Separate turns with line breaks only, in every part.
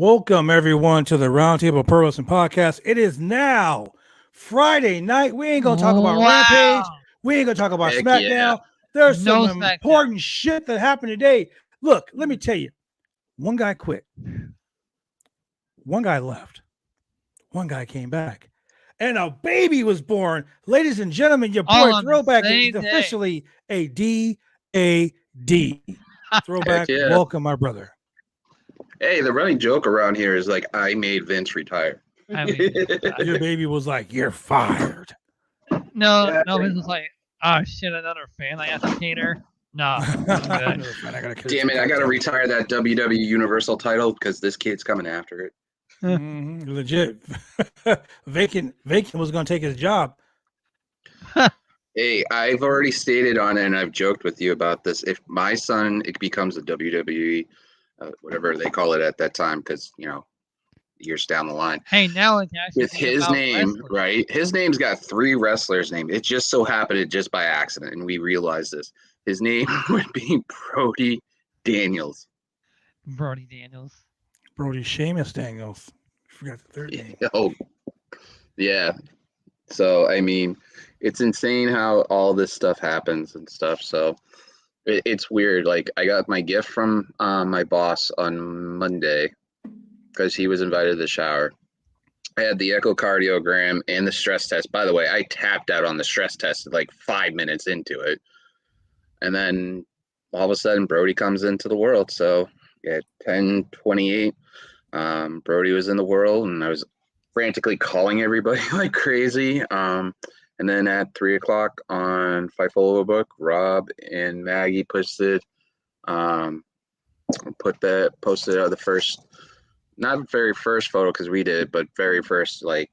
Welcome, everyone, to the Roundtable Pro Wrestling Podcast. It is now Friday night. We ain't going to talk about Rampage. We ain't going to talk about Smackdown. Yeah. There's some important shit that happened today. Look, let me tell you. One guy quit. One guy left. One guy came back. And a baby was born. Ladies and gentlemen, your boy Throwback is officially a D-A-D. Throwback, welcome, my brother.
Hey, the running joke around here is like, I made Vince retire.
Your baby was like, you're fired.
No, Vince was like, oh shit, another fan I have to cater. No.
Damn it, I gotta retire that WWE Universal title because this kid's coming after it.
Legit. Vacant was gonna take his job.
Hey, I've already stated on it, and I've joked with you about this. If my son becomes a WWE, whatever they call it at that time, because years down the line.
Hey, now it's
with his name, wrestling. Right? His name's got 3 wrestlers' names. It just so happened just by accident, and we realized this. His name would be Brody Daniels.
Brody Daniels.
Brody Sheamus Daniels. I forgot the third name.
Oh, yeah. So, I mean, it's insane how all this stuff happens and stuff. So, it's weird. Like, I got my gift from my boss on Monday because he was invited to the shower. I had the echocardiogram and the stress test. By the way, I tapped out on the stress test like 5 minutes into it. And then all of a sudden, Brody comes into the world. So, yeah, 10:28. Brody was in the world, and I was frantically calling everybody like crazy. And then at 3:00 on Fightful Book, Rob and Maggie posted the first, not very first photo because we did, but very first like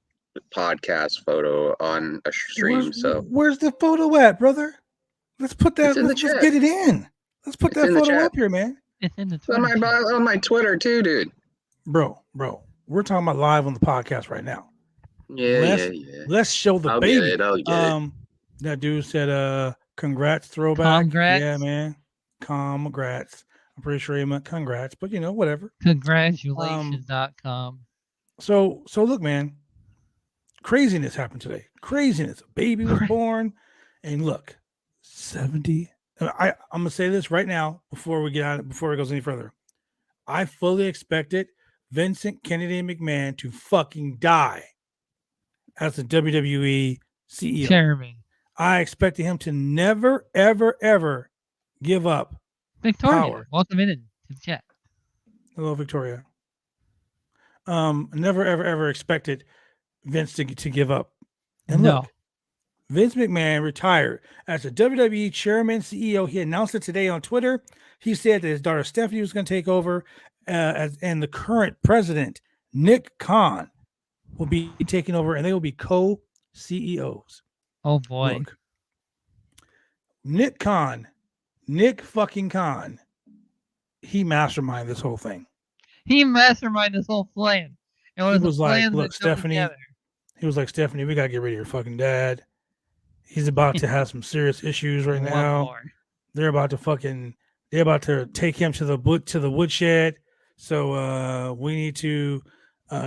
podcast photo on a stream.
Where's the photo at, brother? Let's put that. Let's get it in. Let's put that photo up here, man.
It's in the
on my Twitter too, dude.
Bro, we're talking about live on the podcast right now.
Yeah.
Let's show the
I'll
baby.
Get it.
That dude said, "Congrats, Throwback."
Congrats.
Yeah, man. Congrats. I'm pretty sure he meant congrats, but whatever.
Congratulations.com.
So look, man. Craziness happened today. Craziness. A baby was born, and look, 70. I'm gonna say this right now before it goes any further. I fully expected Vincent Kennedy McMahon to fucking die as the WWE CEO.
Chairman.
I expected him to never, ever, ever give up power.
Welcome in to the chat.
Hello, Victoria. Never, ever, ever expected Vince to give up. And look, Vince McMahon retired as the WWE Chairman CEO. He announced it today on Twitter. He said that his daughter Stephanie was going to take over, and the current president, Nick Khan, will be taking over, and they will be co-CEOs.
Oh, boy.
Look, Nick fucking Khan, he masterminded this whole thing.
He masterminded this whole plan.
He was like, look, Stephanie, we got to get rid of your fucking dad. He's about to have some serious issues right now. They're about to take him to the woodshed. So we need to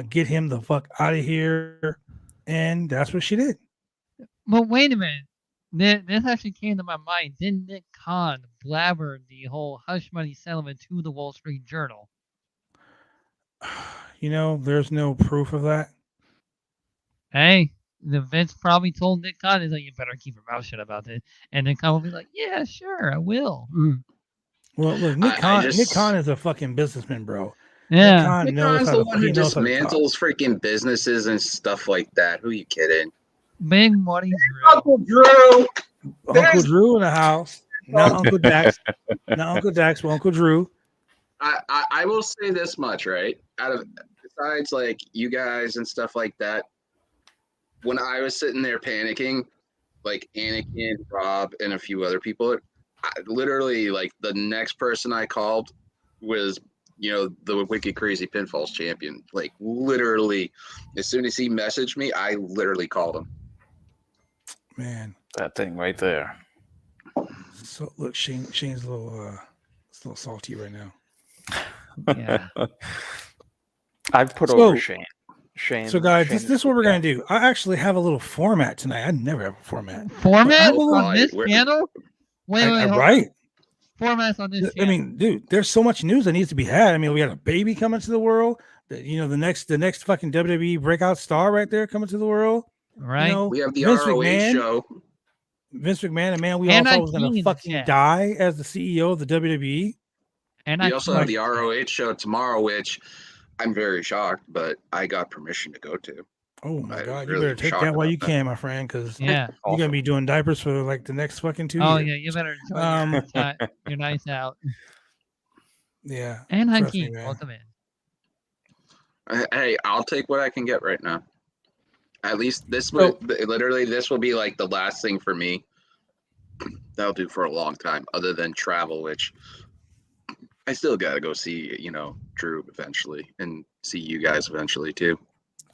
get him the fuck out of here. And that's what she did.
But wait a minute. This actually came to my mind. Didn't Nick Khan blabber the whole hush money settlement to the Wall Street Journal?
There's no proof of that.
Hey, the Vince probably told Nick Khan, he's like, you better keep your mouth shut about this. And Nick Khan will be like, yeah, sure, I will.
Well, look, Nick Khan is a fucking businessman, bro.
Yeah.
Nick Khan's the one who dismantles freaking businesses and stuff like that. Who are you kidding?
Big money Drew.
Uncle Drew.
Uncle Drew in the house. Not Uncle Dax. Not Uncle Dax, but Uncle Drew.
I will say this much, right? Besides like you guys and stuff like that, when I was sitting there panicking, like Anakin, Rob, and a few other people, literally like the next person I called was, the Wicked Crazy Pinfalls champion. Like literally, as soon as he messaged me, I literally called him.
Man,
that thing right there.
So look, Shane's a little salty right now.
Yeah.
I've put over Shane.
So, guys, this is what we're going to do. I actually have a little format tonight. I never have a format.
Format on this channel? Wait,
right.
Formats on this channel.
I mean, dude, there's so much news that needs to be had. I mean, we got a baby coming to the world. The next fucking WWE breakout star right there coming to the world.
Right.
You know,
we have the
Vince
ROH
McMahon,
show.
Vince McMahon, a man we all thought was going to fucking die as the CEO of the WWE.
And we also have the ROH show tomorrow, which I'm very shocked, but I got permission to go to.
Oh my God! You better take that while you can, my friend, because you're gonna be doing diapers for like the next fucking 2 years.
Oh yeah, you better enjoy your nights out.
Yeah.
And Hakeem, welcome in.
Hey, I'll take what I can get right now. At least this will be like the last thing for me. That'll do for a long time, other than travel, which I still gotta go see, Drew eventually and see you guys eventually too.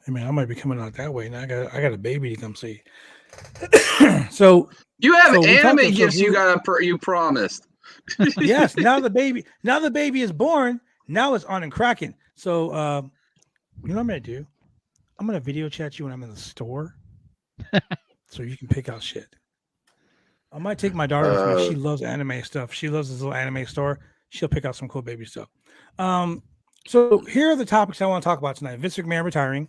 I mean, I might be coming out that way now. I got a baby to come see. So
you have anime gifts you promised.
Yes. Now the baby is born. Now it's on and cracking. So you know what I'm gonna do? I'm gonna video chat you when I'm in the store, so you can pick out shit. I might take my daughter with me. She loves anime stuff. She loves this little anime store. She'll pick out some cool baby stuff. So here are the topics I want to talk about tonight. Vince McMahon retiring.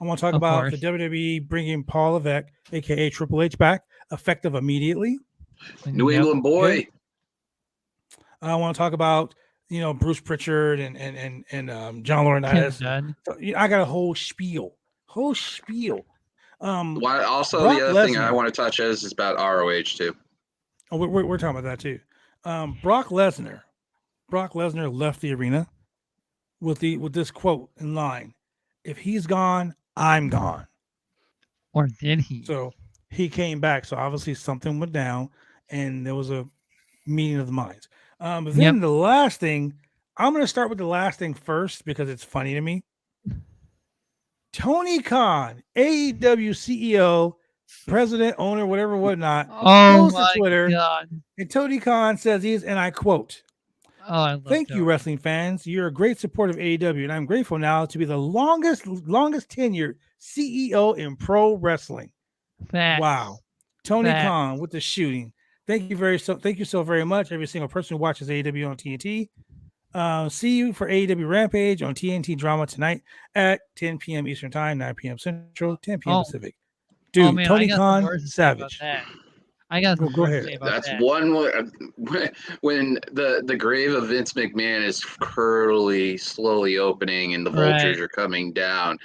I want to talk about the WWE bringing Paul Levesque, aka Triple H, back effective immediately.
New England boy.
Okay. I want to talk about Bruce Pritchard and John Laurinaitis. So, I got a whole spiel. The
other thing I want to touch is about ROH too.
Oh, we're talking about that too. Brock Lesnar left the arena with this quote in line: "If he's gone, I'm gone."
Or did he?
So he came back. So obviously something went down, and there was a meeting of the minds. But then the last thing, I'm going to start with the last thing first because it's funny to me. Tony Khan, AEW CEO, president, owner, whatever, whatnot, goes to Twitter, and Tony Khan says and I quote, "Thank you, wrestling fans. You're a great support of AEW, and I'm grateful now to be the longest tenured CEO in pro wrestling." Wow. Tony Khan with the shooting. Thank you so very much, every single person who watches AEW on TNT. See you for AEW Rampage on TNT Drama tonight at 10 p.m. Eastern Time, 9 p.m. Central, 10 p.m. Pacific. Dude, man, Tony Khan, savage.
I got to
go ahead.
That's one when the grave of Vince McMahon is slowly opening and the vultures are coming down.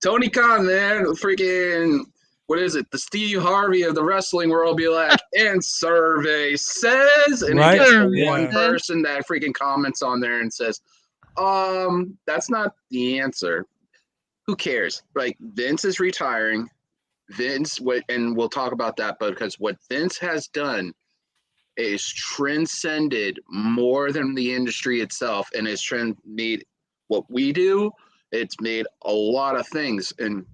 Tony Khan, man, freaking. What is it? The Steve Harvey of the wrestling world be like, and survey says, and it gets one person that freaking comments on there and says, that's not the answer. Who cares? Like, Vince is retiring. And we'll talk about that, but because what Vince has done is transcended more than the industry itself, and it's made what we do. It's made a lot of things, and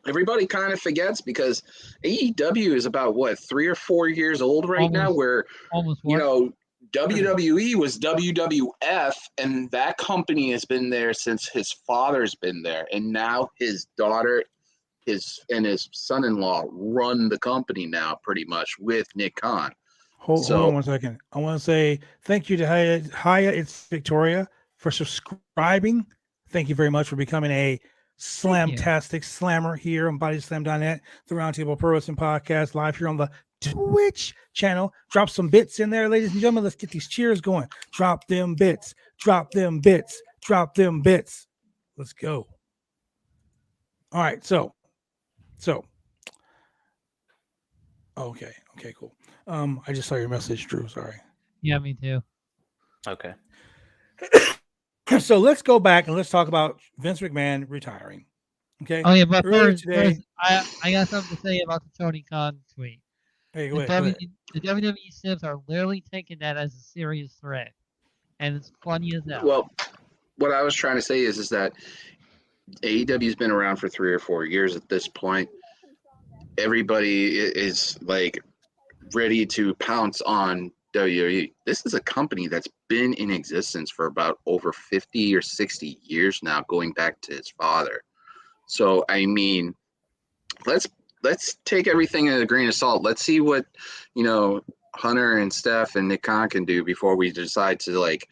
everybody kind of forgets because AEW is about 3 or 4 years old now, where WWE was WWF, and that company has been there since his father's been there, and now his daughter his son-in-law run the company now pretty much with Nick Khan.
Hold on 1 second. I want to say thank you to Haya It's Victoria for subscribing. Thank you very much for becoming a Slamtastic Slammer here on BodySlam.net, the RoundTable Pro Wrestling Podcast, live here on the Twitch channel. Drop some bits in there, ladies and gentlemen. Let's get these cheers going. Drop them bits. Drop them bits. Drop them bits. Let's go. All right, so okay, cool. I just saw your message, Drew. Sorry.
Yeah, me too.
Okay.
So let's go back and let's talk about Vince McMahon retiring. Okay.
Oh yeah, but first, I got something to say about the Tony Khan tweet.
Hey,
go ahead. The WWE Sims are literally taking that as a serious threat, and it's funny as hell.
Well, what I was trying to say is that AEW's been around for 3 or 4 years at this point. Everybody is like ready to pounce on WWE. This is a company that's been in existence for about over 50 or 60 years now, going back to his father. So, I mean, let's take everything in a grain of salt. Let's see what, Hunter and Steph and Nick Khan can do before we decide to like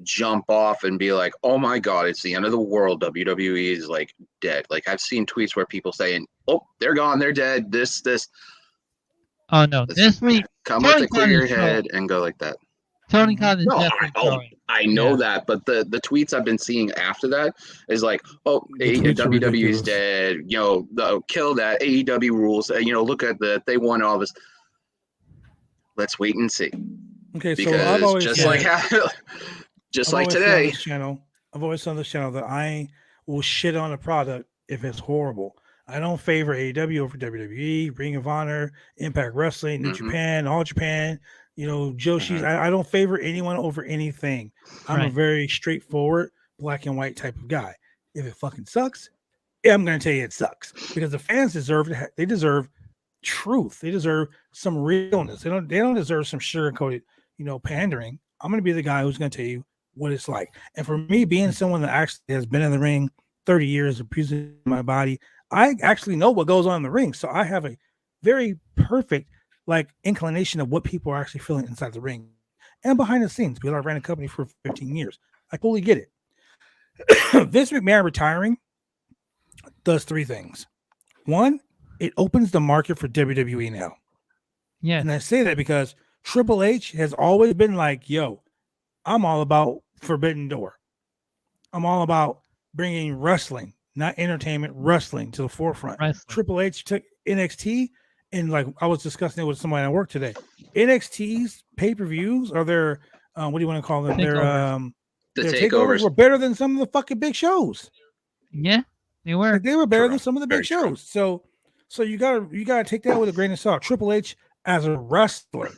jump off and be like, oh my God, it's the end of the world. WWE is like dead. Like I've seen tweets where people saying, oh, they're gone, they're dead. This.
Oh no, this week
come with a clear head and go like that.
Tony Khan is definitely growing.
I know that, but the tweets I've been seeing after that is like, oh, WWE is dead. Kill that. AEW rules. Look at that. They won all this. Let's wait and see.
Okay,
because
so I've always
just
said,
like today,
I've always said on this channel that I will shit on a product if it's horrible. I don't favor AEW over WWE, Ring of Honor, Impact Wrestling, New Japan, All Japan, Joshi's. I don't favor anyone over anything. I'm a very straightforward, black and white type of guy. If it fucking sucks, I'm going to tell you it sucks because the fans deserve it. They deserve truth. They deserve some realness. They don't deserve some sugar-coated, pandering. I'm going to be the guy who's going to tell you what it's like. And for me, being someone that actually has been in the ring 30 years, abusing my body, I actually know what goes on in the ring. So I have a very perfect inclination of what people are actually feeling inside the ring and behind the scenes because I ran a company for 15 years. I totally get it. Vince McMahon retiring does three things. One, it opens the market for WWE now.
Yeah.
And I say that because Triple H has always been like, yo, I'm all about Forbidden Door. I'm all about bringing wrestling, not entertainment, wrestling to the forefront. Triple H took NXT, and I was discussing it with somebody at work today. NXT's pay-per-views are their, what do you want to call them? Their takeovers were better than some of the fucking big shows.
Yeah, they were.
They were better than some of the big shows. So you gotta take that with a grain of salt. Triple H as a wrestler,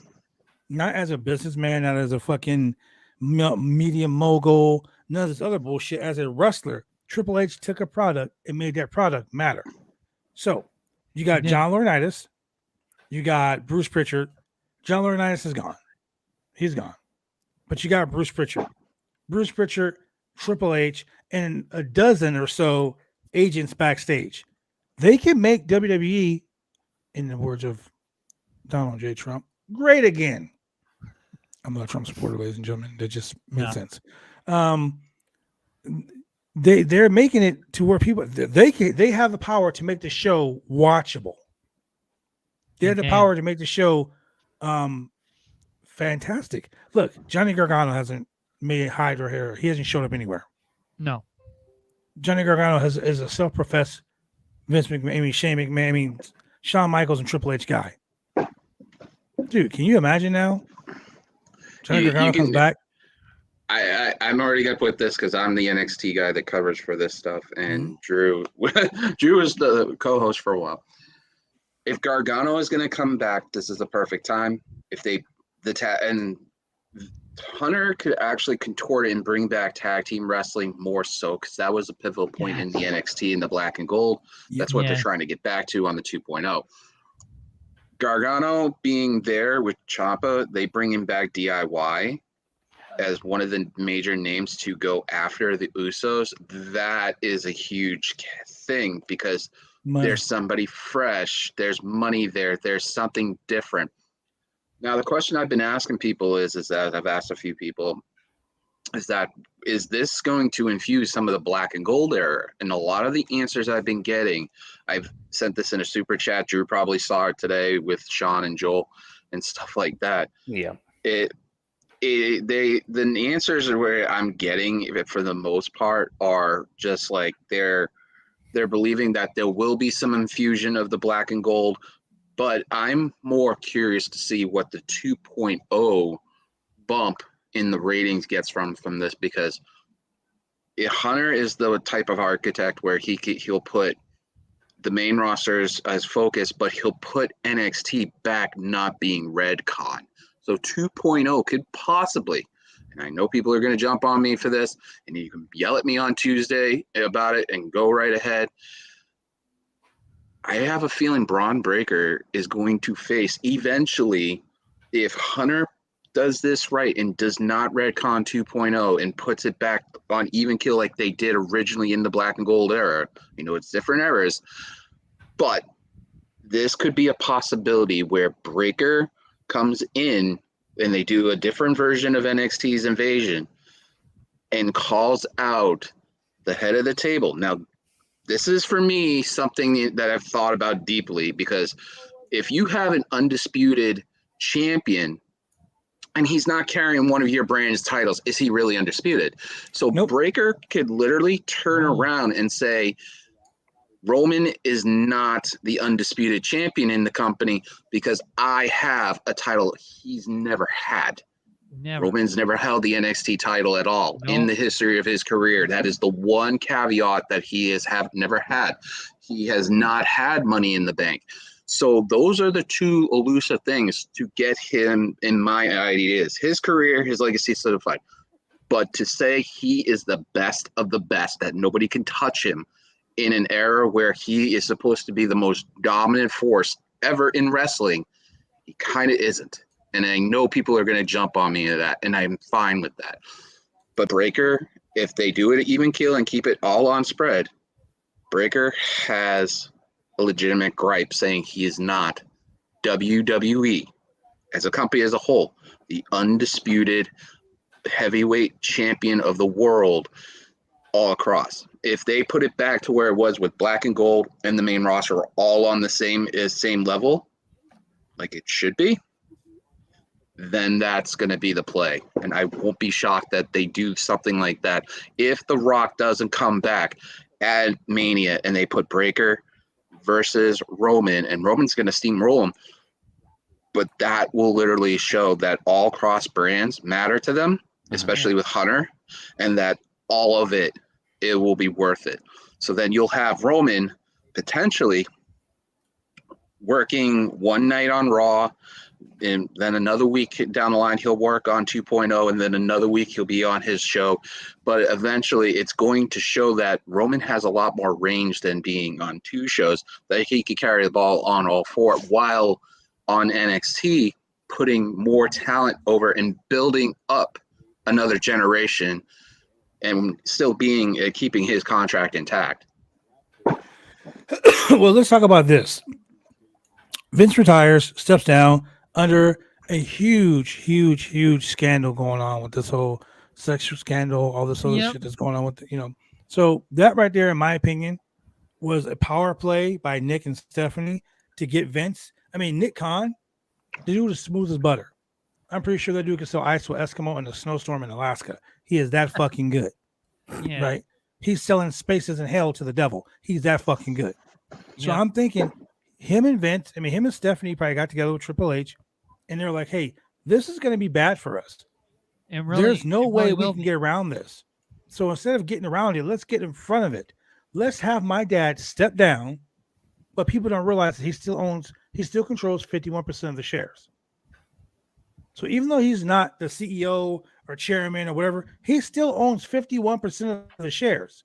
not as a businessman, not as a fucking media mogul, none of this other bullshit. As a wrestler, Triple H took a product and made that product matter. So you got John Laurinaitis, you got Bruce Pritchard. John Laurinaitis is gone. He's gone. But you got Bruce Pritchard, Triple H, and a dozen or so agents backstage. They can make WWE, in the words of Donald J. Trump, great again. I'm not a Trump supporter, ladies and gentlemen. That just made sense. They're making it to where people they have the power to make the show watchable. They have the power to make the show fantastic. Look, Johnny Gargano hasn't made hide or hair. He hasn't showed up anywhere.
No.
Johnny Gargano is a self-professed Vince McMahon, Shane McMahon, Shawn Michaels and Triple H guy. Dude, can you imagine now? Johnny Gargano comes back.
I'm already going to put this because I'm the NXT guy that covers for this stuff, and Drew was the co-host for a while. If Gargano is going to come back, this is the perfect time. If and Hunter could actually contort it and bring back tag team wrestling more so, because that was a pivotal point in the NXT in the black and gold. That's what they're trying to get back to on the 2.0. Gargano being there with Ciampa, they bring him back DIY as one of the major names to go after the Usos. That is a huge thing because there's somebody fresh, there's money there, there's something different. Now, the question I've been asking people is that I've asked a few people, is this going to infuse some of the black and gold era? And a lot of the answers I've been getting, I've sent this in a super chat. Drew probably saw it today with Sean and Joel and stuff like that.
Yeah.
The answers are where I'm getting, for the most part, are just like they're believing that there will be some infusion of the black and gold. But I'm more curious to see what the 2.0 bump in the ratings gets from this, because Hunter is the type of architect where he'll put the main rosters as focus, but he'll put NXT back not being Redcon. So 2.0 could possibly, and I know people are going to jump on me for this, and you can yell at me on Tuesday about it and go right ahead. I have a feeling Braun Breaker is going to face eventually, if Hunter does this right and does not retcon 2.0 and puts it back on even kill like they did originally in the black and gold era, it's different eras, but this could be a possibility where Breaker comes in and they do a different version of NXT's Invasion and calls out the head of the table. Now, this is for me something that I've thought about deeply, because if you have an undisputed champion and he's not carrying one of your brand's titles, is he really undisputed? So nope. Breaker could literally turn around and say, Roman is not the undisputed champion in the company because I have a title he's never had. Roman's never held the NXT title at all in the history of his career. That is the one caveat that he has never had. He has not had Money in the Bank. So those are the two elusive things to get him, in my ideas, his career, his legacy solidified. But to say he is the best of the best, that nobody can touch him in an era where he is supposed to be the most dominant force ever in wrestling, he kind of isn't. And I know people are going to jump on me to that, and I'm fine with that. But Breaker, if they do it even kill and keep it all on spread, Breaker has a legitimate gripe saying he is not WWE, as a company as a whole, the undisputed heavyweight champion of the world all across. If they put it back to where it was with Black and Gold and the main roster are all on the same level, like it should be, then that's going to be the play. And I won't be shocked that they do something like that. If The Rock doesn't come back at Mania and they put Breaker versus Roman, and Roman's going to steamroll him, but that will literally show that all cross brands matter to them, especially with Hunter, and that all of it will be worth it. So then you'll have Roman potentially working one night on Raw, and then another week down the line he'll work on 2.0, and then another week he'll be on his show. But eventually it's going to show that Roman has a lot more range than being on two shows, that he could carry the ball on all four, while on NXT putting more talent over and building up another generation and still keeping his contract intact.
Well, let's talk about this. Vince retires, steps down under a huge scandal going on with this whole sexual scandal, all this other shit that's going on with So that right there, in my opinion, was a power play by Nick and Stephanie to get Vince. I mean, Nick Khan, the dude is smooth as butter. I'm pretty sure that dude can sell ice to Eskimo in a snowstorm in Alaska. He is that fucking good.
Yeah.
Right? He's selling spaces in hell to the devil. He's that fucking good. So I'm thinking him and Stephanie probably got together with Triple H, and they're like, hey, this is going to be bad for us. There's no way we can get around this. So instead of getting around it, let's get in front of it. Let's have my dad step down, but people don't realize that he still controls 51% of the shares. So even though he's not the CEO or chairman or whatever, he still owns 51% of the shares.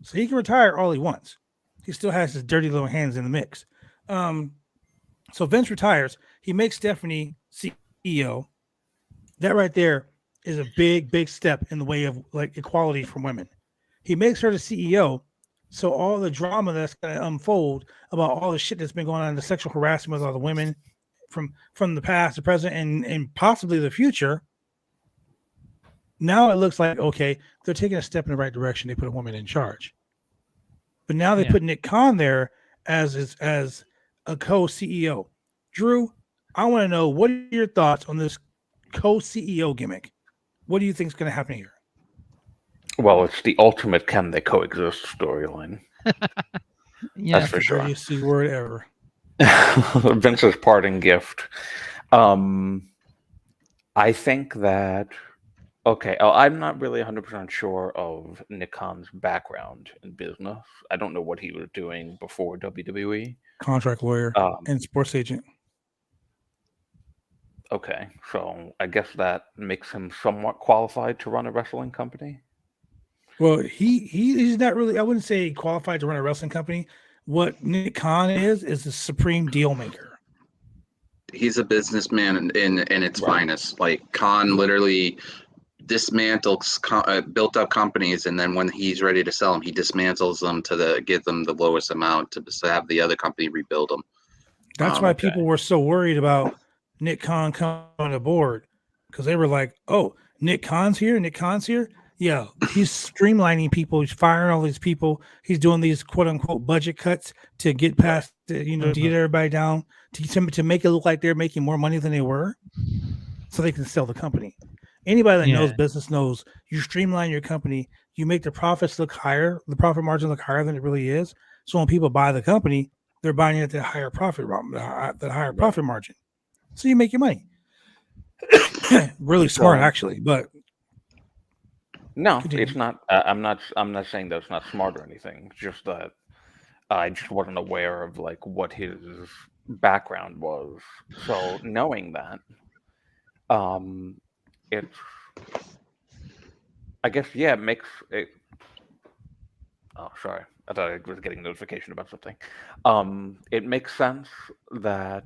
So he can retire all he wants. He still has his dirty little hands in the mix. So Vince retires. He makes Stephanie CEO. That right there is a big step in the way of like equality for women. He makes her the CEO. So all the drama that's going to unfold about all the shit that's been going on, the sexual harassment with all the women from the past, the present, and possibly the future. Now it looks like, okay, they're taking a step in the right direction. They put a woman in charge. But now they put Nick Khan there as a co-CEO. Drew, I want to know, what are your thoughts on this co-CEO gimmick? What do you think is going to happen here?
Well, it's the ultimate can they coexist storyline. That's for sure.
Dirtiest C word ever.
Vince's parting gift. I think that I'm not really 100% sure of Nick Khan's background in business. I don't know what he was doing before WWE.
Contract lawyer and sports agent.
Okay, so I guess that makes him somewhat qualified to run a wrestling company.
Well, he's not really, I wouldn't say qualified to run a wrestling company. What Nick Khan is a supreme deal maker.
he's a businessman in its finest. Like Khan literally dismantles built up companies, and then when he's ready to sell them, he dismantles them to give them the lowest amount to have the other company rebuild them.
That's why people were so worried about Nick Khan coming on the board, because they were like, "Oh, Nick Khan's here. Nick Khan's here. Yeah, he's streamlining people. He's firing all these people. He's doing these quote unquote budget cuts to get past, to get everybody down, to make it look like they're making more money than they were, so they can sell the company." Anybody that knows business knows you streamline your company, you make the profits look higher, the profit margin look higher than it really is. So when people buy the company, they're buying it at the higher profit margin. So you make your money. Really smart, actually, but
no, it's not. I'm not saying that it's not smart or anything. It's just that I just wasn't aware of like what his background was. So knowing that, it's, I guess, it makes it. Oh, sorry. I thought I was getting a notification about something. It makes sense that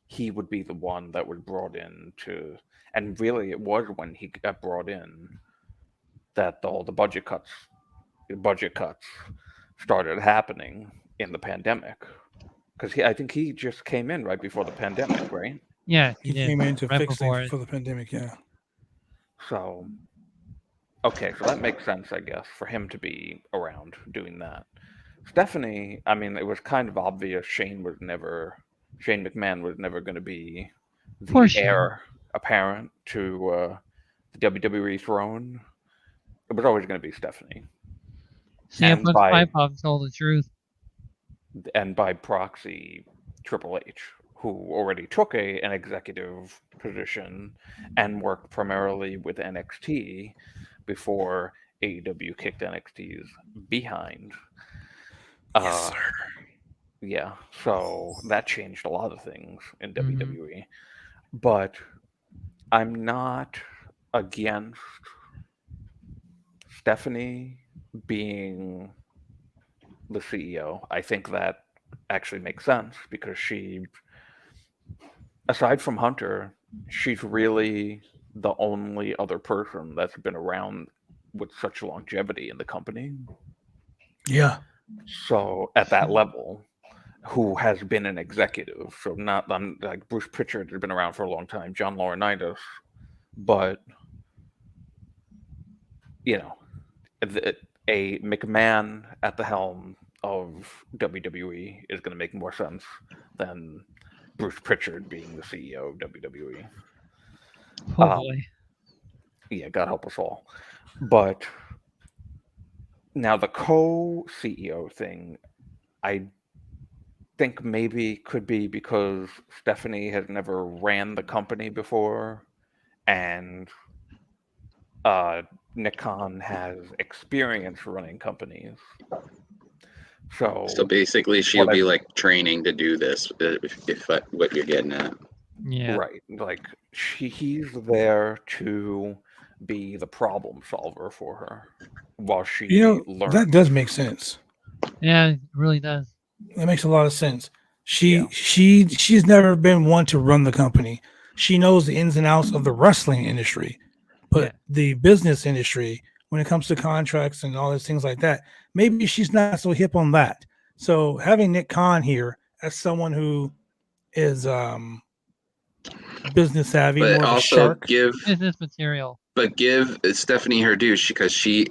he would be the one that was brought in to, and really it was when he got brought in that all the budget cuts started happening in the pandemic. Because I think he just came in right before the pandemic, right?
Yeah,
he came in to fix things for the pandemic. Yeah.
So, okay, so that makes sense, I guess, for him to be around doing that. Stephanie, I mean, it was kind of obvious Shane McMahon was never going to be the heir apparent to the WWE throne. It was always going to be Stephanie.
And by told the truth.
And by proxy, Triple H, who already took an executive position and worked primarily with NXT before AEW kicked NXT's behind.
Yes, sir.
Yeah, so that changed a lot of things in WWE. But I'm not against Stephanie being the CEO. I think that actually makes sense because she, aside from Hunter, she's really the only other person that's been around with such longevity in the company.
Yeah.
So at that level, who has been an executive. So not like Bruce Pritchard has been around for a long time, John Laurinaitis, but a McMahon at the helm of WWE is going to make more sense than Bruce Pritchard being the CEO of WWE.
Hopefully.
Yeah, God help us all. But now the co-CEO thing, I think maybe could be because Stephanie has never ran the company before, and Nick Khan has experience running companies. So
basically, she'll be like training to do this. If what you're getting at,
yeah,
right? Like he's there to be the problem solver for her while she learns.
That does make sense.
Yeah, it really does.
That makes a lot of sense. She's never been one to run the company. She knows the ins and outs of the wrestling industry, but the business industry, when it comes to contracts and all those things like that, maybe she's not so hip on that. So having Nick Khan here as someone who is business savvy,
but
more
also
of a shark.
Business material.
But give Stephanie her due because she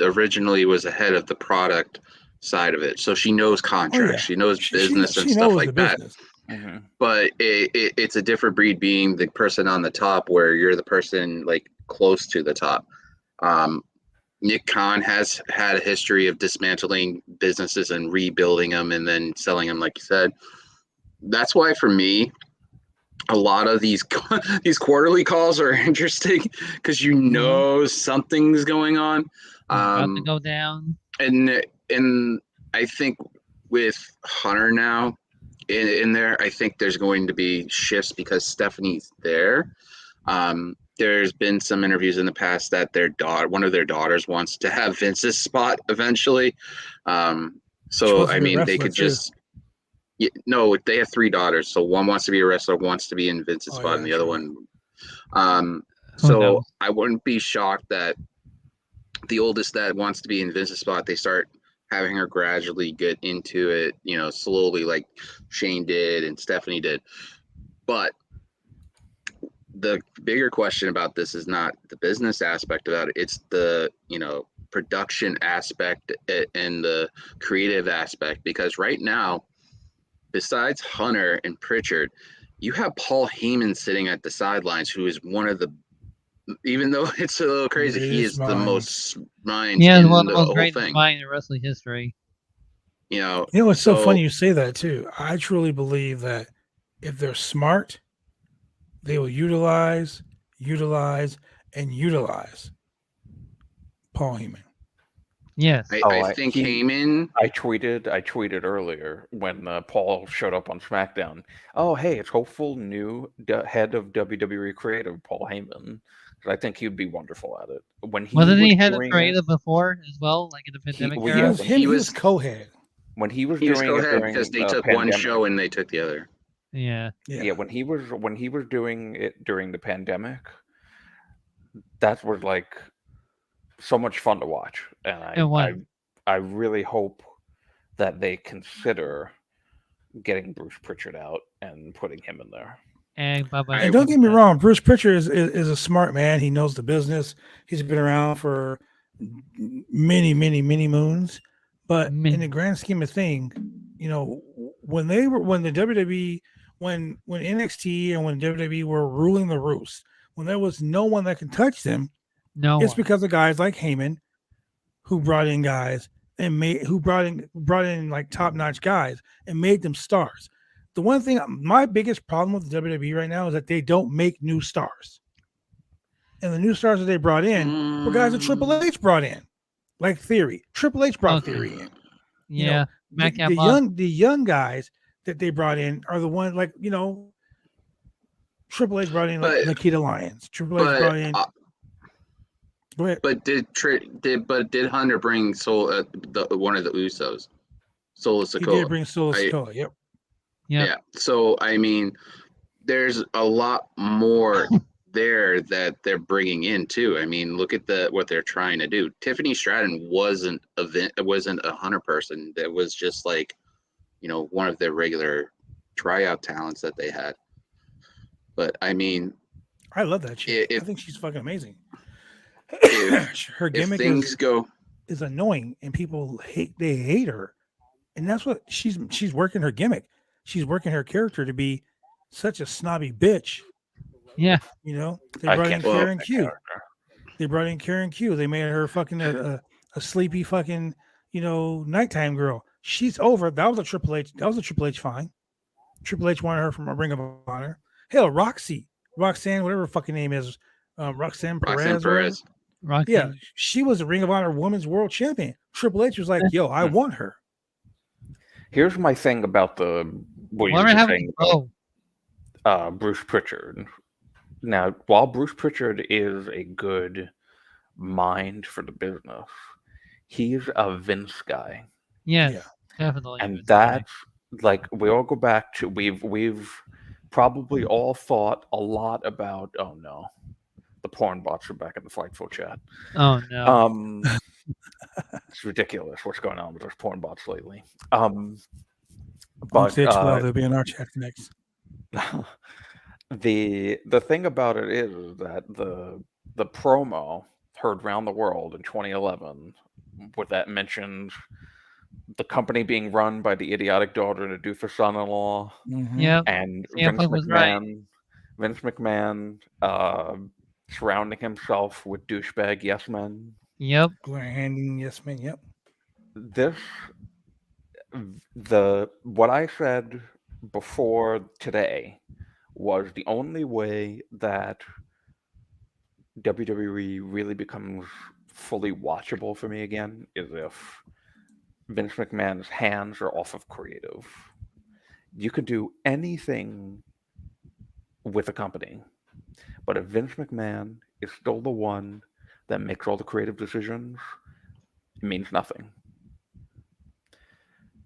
originally was ahead of the product side of it, so she knows contracts, she knows business and stuff like that.
Mm-hmm.
But it's a different breed being the person on the top, where you're the person like close to the top. Nick Khan has had a history of dismantling businesses and rebuilding them and then selling them, like you said. That's why for me, a lot of these quarterly calls are interesting because something's going on.
About to go down.
And I think with Hunter now in there, I think there's going to be shifts because Stephanie's there. There's been some interviews in the past that one of their daughters wants to have Vince's spot eventually. So I mean, they could just, no, they have 3 daughters. So one wants to be a wrestler, wants to be in Vince's spot, and the other one. So I wouldn't be shocked that the oldest that wants to be in Vince's spot, they start having her gradually get into it, slowly, like Shane did and Stephanie did. But the bigger question about this is not the business aspect about it. It's the, production aspect and the creative aspect. Because right now, besides Hunter and Pritchard, you have Paul Heyman sitting at the sidelines, who is one of the, even though it's a little crazy, he is the most minds in
one of the
the
most
whole
great
thing.
mind in wrestling history.
It's so funny you say that too. I truly believe that if they're smart, they will utilize Paul Heyman.
Yes.
I think Heyman.
I tweeted earlier when Paul showed up on Smackdown. Oh, hey, it's hopeful new head of WWE creative, Paul Heyman. I think he'd be wonderful at it.
Wasn't he head of creative before as well, like in the pandemic era?
He was co-head.
When he was doing it during
because they took one show and they took the other.
Yeah.
When he was doing it during the pandemic, that was like so much fun to watch, and I really hope that they consider getting Bruce Pritchard out and putting him in there.
And
don't get me wrong, Bruce Pritchard is a smart man. He knows the business. He's been around for many moons. But in the grand scheme of things, when the WWE, when NXT and when WWE were ruling the roost, when there was no one that could touch them, it's because of guys like Heyman, who brought in guys and brought in like top-notch guys and made them stars. The one thing, my biggest problem with the WWE right now is that they don't make new stars. And the new stars that they brought in were guys that Triple H brought in, like Theory. Triple H brought Theory in.
Yeah,
the young guys that they brought in are the ones like Triple H brought in like Nikita Lyons. Triple H brought in. Go ahead.
But did Hunter bring one of the Usos, Solo Sikoa?
He did bring Solo Sikoa. Yep.
Yeah. So I mean, there's a lot more there that they're bringing in too. I mean, look at what they're trying to do. Tiffany Stratton wasn't a Hunter person. That was just like, one of their regular tryout talents that they had. But I mean,
I love that chick. I think she's fucking amazing. Her gimmick is annoying, and people hate her, and that's what she's working her gimmick. She's working her character to be such a snobby bitch.
Yeah.
They brought in Karen Q. They brought in Karen Q. They made her fucking a sleepy fucking, nighttime girl. She's over. That was a Triple H fine. Triple H wanted her from a Ring of Honor. Hell, Roxanne, whatever her fucking name is, Roxanne Perez. Yeah, she was a Ring of Honor Women's World Champion. Triple H was like, "Yo, I want her."
Here's my thing about what you were saying about Bruce Pritchard. Now, while Bruce Pritchard is a good mind for the business, he's a Vince guy.
Yes, definitely.
And that's like, we all go back to, we've probably all thought a lot about, oh no, the porn bots are back in the Fightful chat.
Oh no.
It's ridiculous what's going on with those porn bots lately.
But they'll be in our chat next.
The thing about it is that the promo heard around the world in 2011, with that mentioned the company being run by the idiotic daughter and a doofus son-in-law, and Vince McMahon surrounding himself with douchebag yes men.
Yep.
Handing yes men. Yep.
What I said before today was the only way that WWE really becomes fully watchable for me again is if Vince McMahon's hands are off of creative. You could do anything with a company, but if Vince McMahon is still the one that makes all the creative decisions, it means nothing.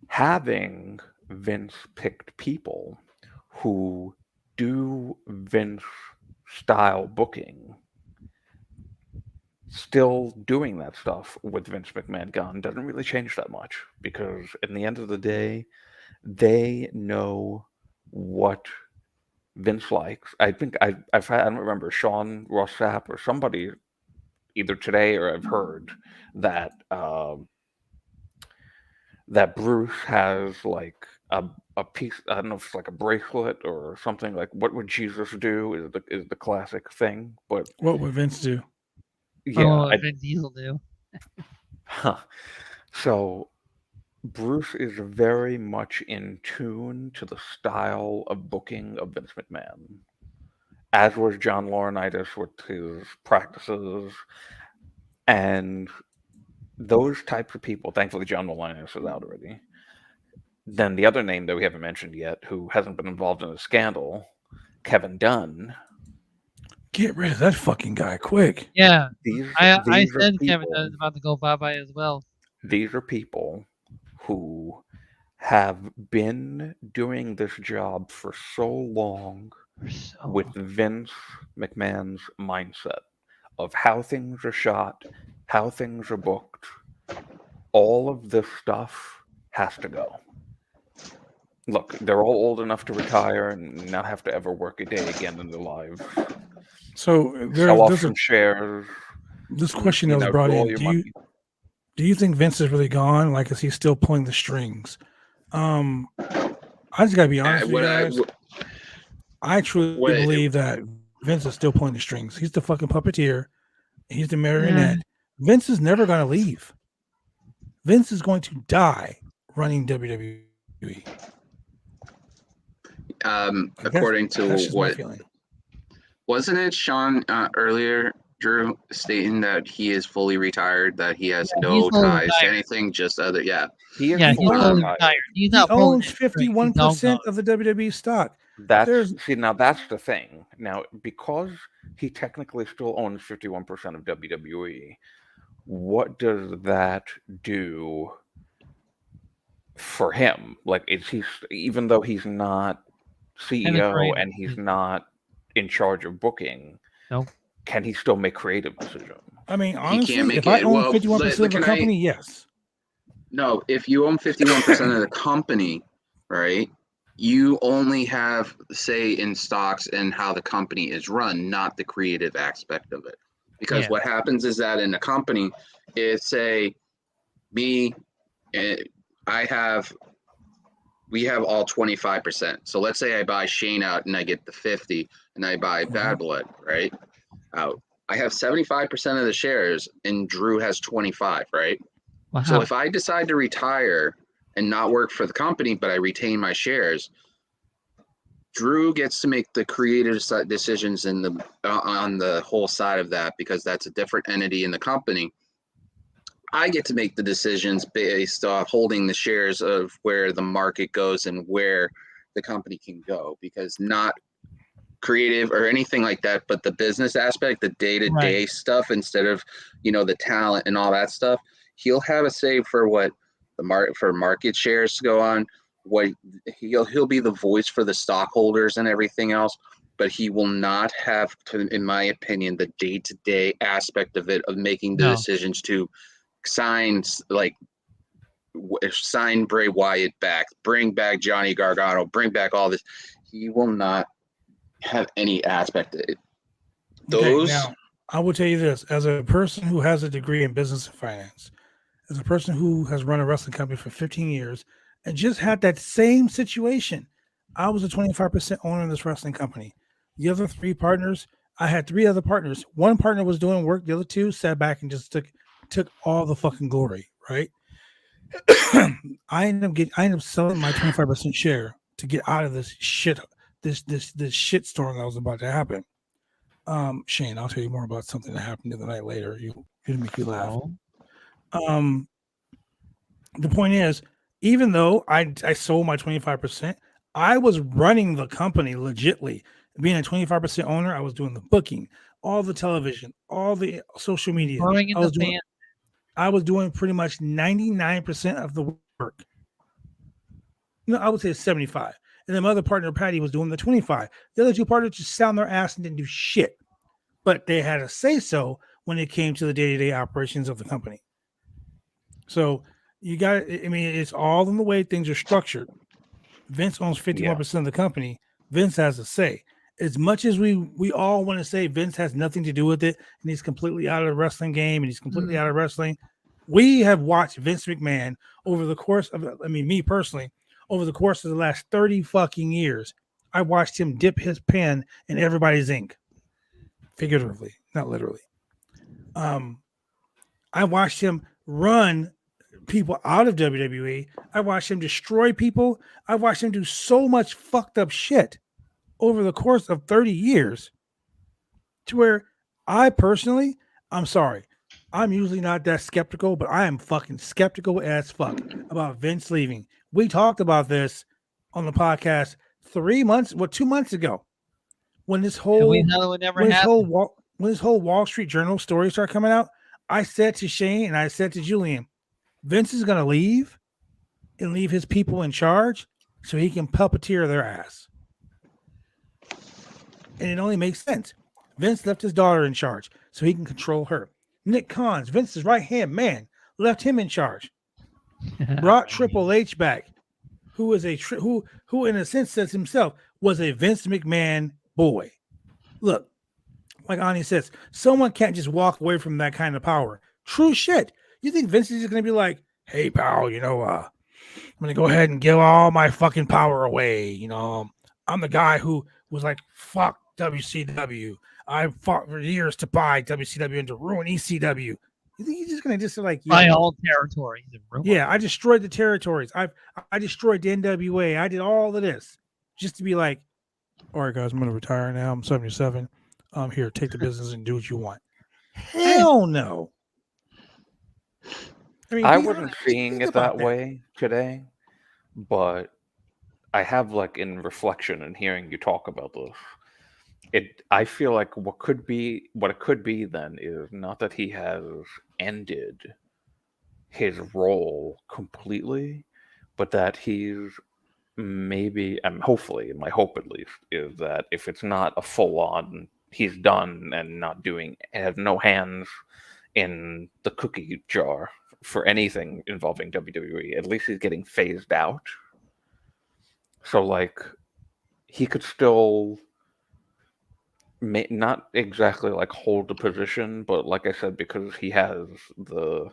Having Vince picked people who do Vince style booking, still doing that stuff with Vince McMahon gone doesn't really change that much, because in the end of the day, they know what Vince likes. I think I don't remember, Sean Ross Sapp or somebody either today or I've heard that that Bruce has like a piece. I don't know if it's like a bracelet or something. Like, what would Jesus do? Is the classic thing. But
what would Vince do?
Yeah, Vin Diesel do.
Huh. So Bruce is very much in tune to the style of booking of Vince McMahon, as was John Laurinaitis with his practices, and those types of people. Thankfully, John Laurinaitis is out already. Then the other name that we haven't mentioned yet, who hasn't been involved in a scandal, Kevin Dunn.
Get rid of that fucking guy quick.
Yeah, I said
people,
Kevin Dunn's about to go bye-bye as well.
These are people who have been doing this job for so long with Vince McMahon's mindset of how things are shot, how things are booked. All of this stuff has to go. Look, they're all old enough to retire and not have to ever work a day again in their lives.
So
sell off some shares.
This question that was brought in: Do you think Vince is really gone? Like, is he still pulling the strings? I just gotta be honest with you guys. I truly believe that Vince is still pulling the strings. He's the fucking puppeteer. He's the marionette. Vince is never gonna leave. Vince is going to die running WWE.
According to what wasn't it Sean earlier, Drew, stating that he is fully retired, that he has no ties to anything, just other
he's fully retired. He
owns 51% of the WWE stock.
Now that's the thing. Now, because he technically still owns 51% of WWE, what does that do for him? Like, is he, even though he's not CEO and he's not in charge of booking, can he still make creative decisions?
I mean, honestly, if I own 51% of the company, yes.
No, if you own 51% of the company, right, you only have say in stocks and how the company is run, not the creative aspect of it. Because what happens is that in a company, it's say me, we have all 25%. So let's say I buy Shane out and I get the 50 and I buy Bad Blood, right? Out. I have 75% of the shares and Drew has 25, right? Wow. So if I decide to retire and not work for the company, but I retain my shares, Drew gets to make the creative decisions in the on the whole side of that, because that's a different entity in the company. I get to make the decisions based off holding the shares of where the market goes and where the company can go, because not creative or anything like that, but the business aspect, the day-to-day stuff, instead of, the talent and all that stuff, he'll have a say for what the market shares to go on. What he'll be the voice for the stockholders and everything else, but he will not have to, in my opinion, the day-to-day aspect of it, of making the decisions to sign Bray Wyatt back, bring back Johnny Gargano, bring back all this. He will not have any aspect of it.
Now, I will tell you this, as a person who has a degree in business and finance, as a person who has run a wrestling company for 15 years and just had that same situation. I was a 25% owner of this wrestling company. The other three partners, I had three other partners. One partner was doing work. The other two sat back and just took all the fucking glory, right? I ended up selling my 25% share to get out of this shit, this shit storm that was about to happen. Shane, I'll tell you more about something that happened the night later. It'll make you laugh. The point is, even though I sold my 25%, I was running the company legitly. Being a 25% owner, I was doing the booking, all the television, all the social media. I was doing pretty much 99% of the work. No, I would say 75. And then my other partner, Patty, was doing the 25. The other two partners just sat on their ass and didn't do shit. But they had a say so when it came to the day-to-day operations of the company. So you got, I mean, it's all in the way things are structured. Vince owns 51% of the company. Vince has a say. As much as we all want to say Vince has nothing to do with it and he's completely out of the wrestling game and he's completely out of wrestling, we have watched Vince McMahon over the course of, I mean, me personally, over the course of the last 30 fucking years, I watched him dip his pen in everybody's ink, figuratively, not literally. I watched him run people out of WWE. I watched him destroy people. I watched him do so much fucked up shit over the course of 30 years to where I personally, I'm sorry, I'm usually not that skeptical, but I am fucking skeptical as fuck about Vince leaving. We talked about this on the podcast 2 months ago when this whole Wall Street Journal story started coming out. I said to Shane and I said to Julian, Vince is going to leave and leave his people in charge so he can puppeteer their ass. And it only makes sense. Vince left his daughter in charge so he can control her. Nick Khan, Vince's right-hand man, left him in charge. Brought Triple H back, who is who in a sense says himself was a Vince McMahon boy. Look, like Ani says, someone can't just walk away from that kind of power. True shit. You think Vince is just going to be like, hey, pal, I'm going to go ahead and give all my fucking power away. I'm the guy who was like, fuck WCW. I fought for years to buy WCW and to ruin ECW. You think he's just going to just like...
buy all territories.
Yeah, I destroyed the territories. I destroyed the NWA. I did all of this just to be like, all right, guys, I'm going to retire now. I'm 77. Here, take the business and do what you want. Hell no.
I wasn't seeing it that way today, but I have, like, in reflection and hearing you talk about this, I feel like what it could be then is not that he has ended his role completely, but that he's maybe, and hopefully, my hope at least, is that if it's not a full-on, he's done and has no hands in the cookie jar for anything involving WWE, at least he's getting phased out. So, like, he could still not exactly, like, hold the position, but like I said, because he has the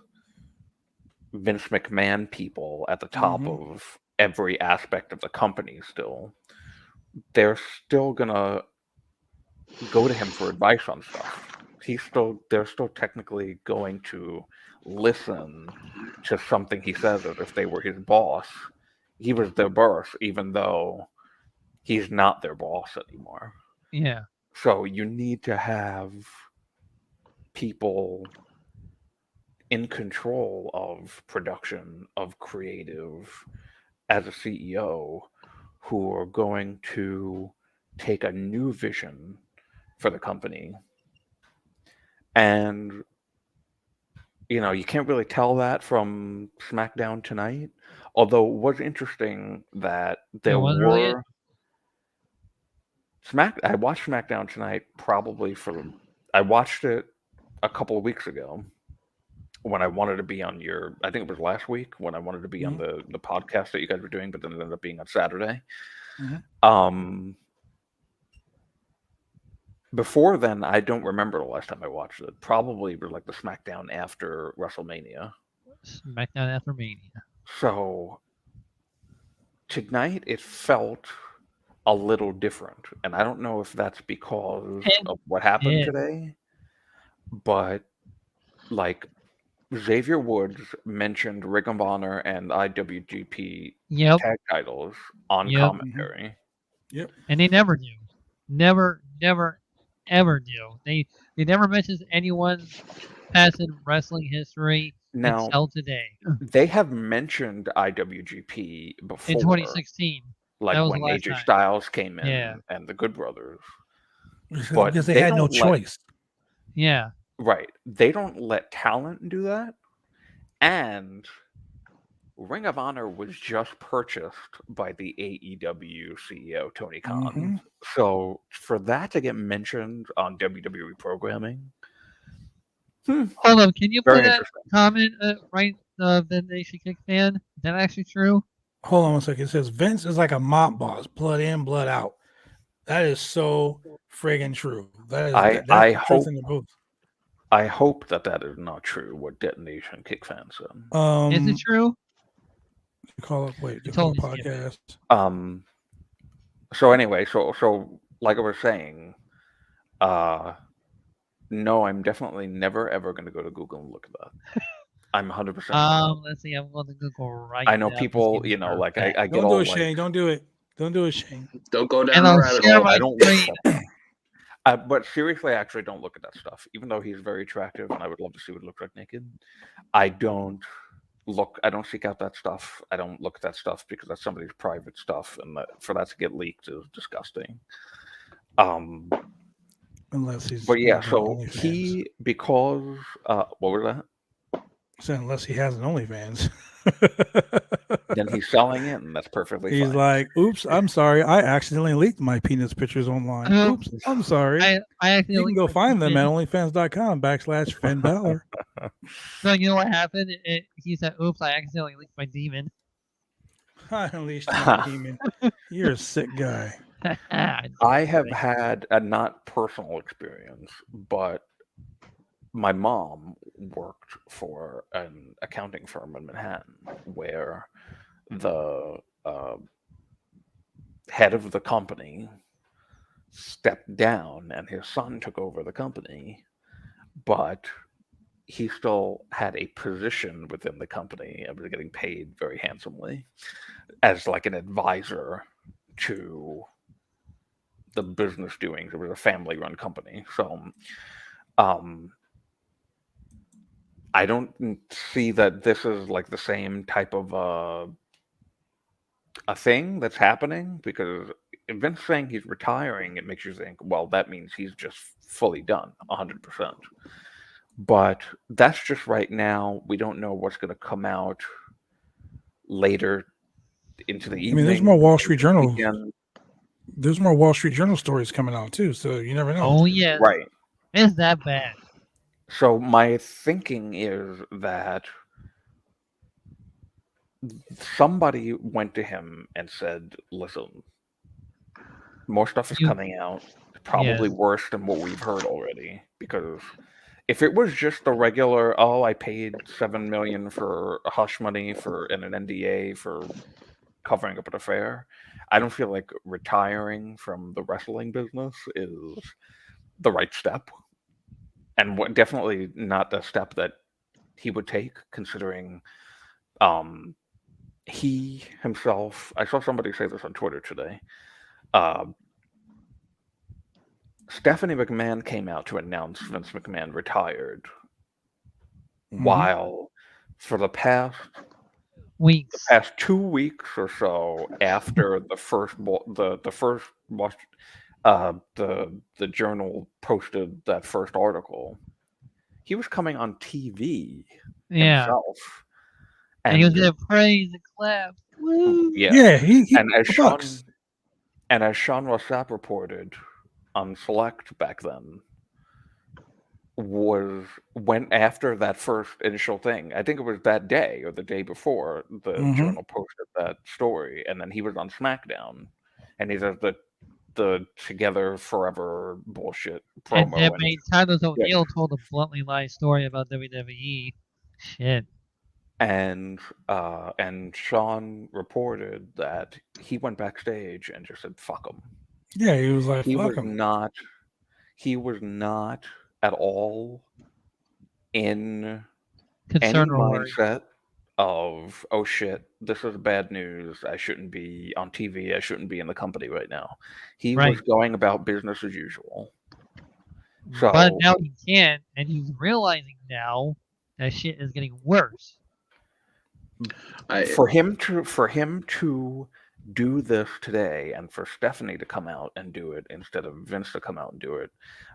Vince McMahon people at the top of every aspect of the company still, they're still gonna go to him for advice on stuff. They're still technically going to listen to something he says as if they were his boss. He was their boss, even though he's not their boss anymore.
Yeah.
So you need to have people in control of production, of creative, as a CEO, who are going to take a new vision for the company. And, you can't really tell that from Smackdown tonight. Although it was interesting that there were... I watched Smackdown tonight I watched it a couple of weeks ago when I wanted to be on I think it was last week, when I wanted to be on the podcast that you guys were doing, but then it ended up being on Saturday. Before then, I don't remember the last time I watched it. Probably was like the Smackdown after WrestleMania.
Smackdown after Mania.
So tonight it felt a little different, and I don't know if that's because of what happened today, but like Xavier Woods mentioned Ring of Honor and IWGP tag titles on commentary.
Yep.
And they never do. Never, ever do. They never mention anyone's past in wrestling history until today.
They have mentioned IWGP before.
In 2016.
Like when AJ Styles came in and the Good Brothers.
But because they had no choice.
Yeah.
Right. They don't let talent do that. And Ring of Honor was just purchased by the AEW CEO Tony Khan. So for that to get mentioned on WWE programming,
hold on, can you play that comment right? The Nation Kick fan. Is that actually true?
Hold on one second. It says Vince is like a mob boss, blood in, blood out. That is so friggin' true. That is that's the truth in the booth.
I hope that is not true. What Detonation Kick fan said.
Is it true?
Call up. Wait, call podcast.
So anyway, so like I was saying, no, I'm definitely never ever going to go to Google and look at that. I'm 100%.
Let's see. I'm going to Google right.
I know people, you know, like I get
don't
all
do it,
like,
Shane. Don't do it. Don't do it, Shane.
Don't go down the rabbit hole.
I don't look at that. But seriously, I actually don't look at that stuff. Even though he's very attractive and I would love to see what he looks like naked, I don't seek out that stuff. I don't look at that stuff because that's somebody's private stuff, and for that to get leaked is disgusting.
Unless he's.
But yeah, so he because what was that?
So unless he has an OnlyFans.
Then he's selling it, and that's perfectly fine.
He's like, oops, I'm sorry. I accidentally leaked my penis pictures online. Oops, I'm sorry. You can go find them at onlyfans.com/Finn Balor.
So you know what happened? He said, oops, I accidentally leaked my demon.
I unleashed my demon. You're a sick guy.
I have had a not personal experience, but my mom worked for an accounting firm in Manhattan where the head of the company stepped down and his son took over the company, but he still had a position within the company and was getting paid very handsomely as like an advisor to the business doings. It was a family-run company. So I don't see that this is like the same type of a thing that's happening, because Vince saying he's retiring, it makes you think, well, that means he's just fully done 100%. But that's just right now. We don't know what's going to come out later into the evening.
I mean, there's more Wall Street Journal. There's more Wall Street Journal stories coming out too, so you never know.
Oh yeah,
right.
It's that bad.
So my thinking is that somebody went to him and said, listen, more stuff is coming out, probably worse than what we've heard already, because if it was just the regular, I paid $7 million for hush money and an NDA for covering up an affair, I don't feel like retiring from the wrestling business is the right step. And definitely not the step that he would take, considering he himself, I saw somebody say this on Twitter today, Stephanie McMahon came out to announce Vince McMahon retired, while for the past 2 weeks or so after the Journal posted that first article, he was coming on TV himself,
and he was gonna praise and clap. Woo!
Yeah, he
and as Sean Rossap reported on Select back then, went after that first initial thing. I think it was that day or the day before the Journal posted that story, and then he was on Smackdown, and he does the Together Forever bullshit promo.
And Titus O'Neil told a bluntly lie story about WWE. Shit.
And Sean reported that he went backstage and just said, fuck him.
Yeah, he was like,
he was not at all in any mindset of, oh shit, this is bad news, I shouldn't be on TV, I shouldn't be in the company right now. He was going about business as usual. So,
but now he can't, and he's realizing now that shit is getting worse.
For him to do this today, and for Stephanie to come out and do it instead of Vince to come out and do it,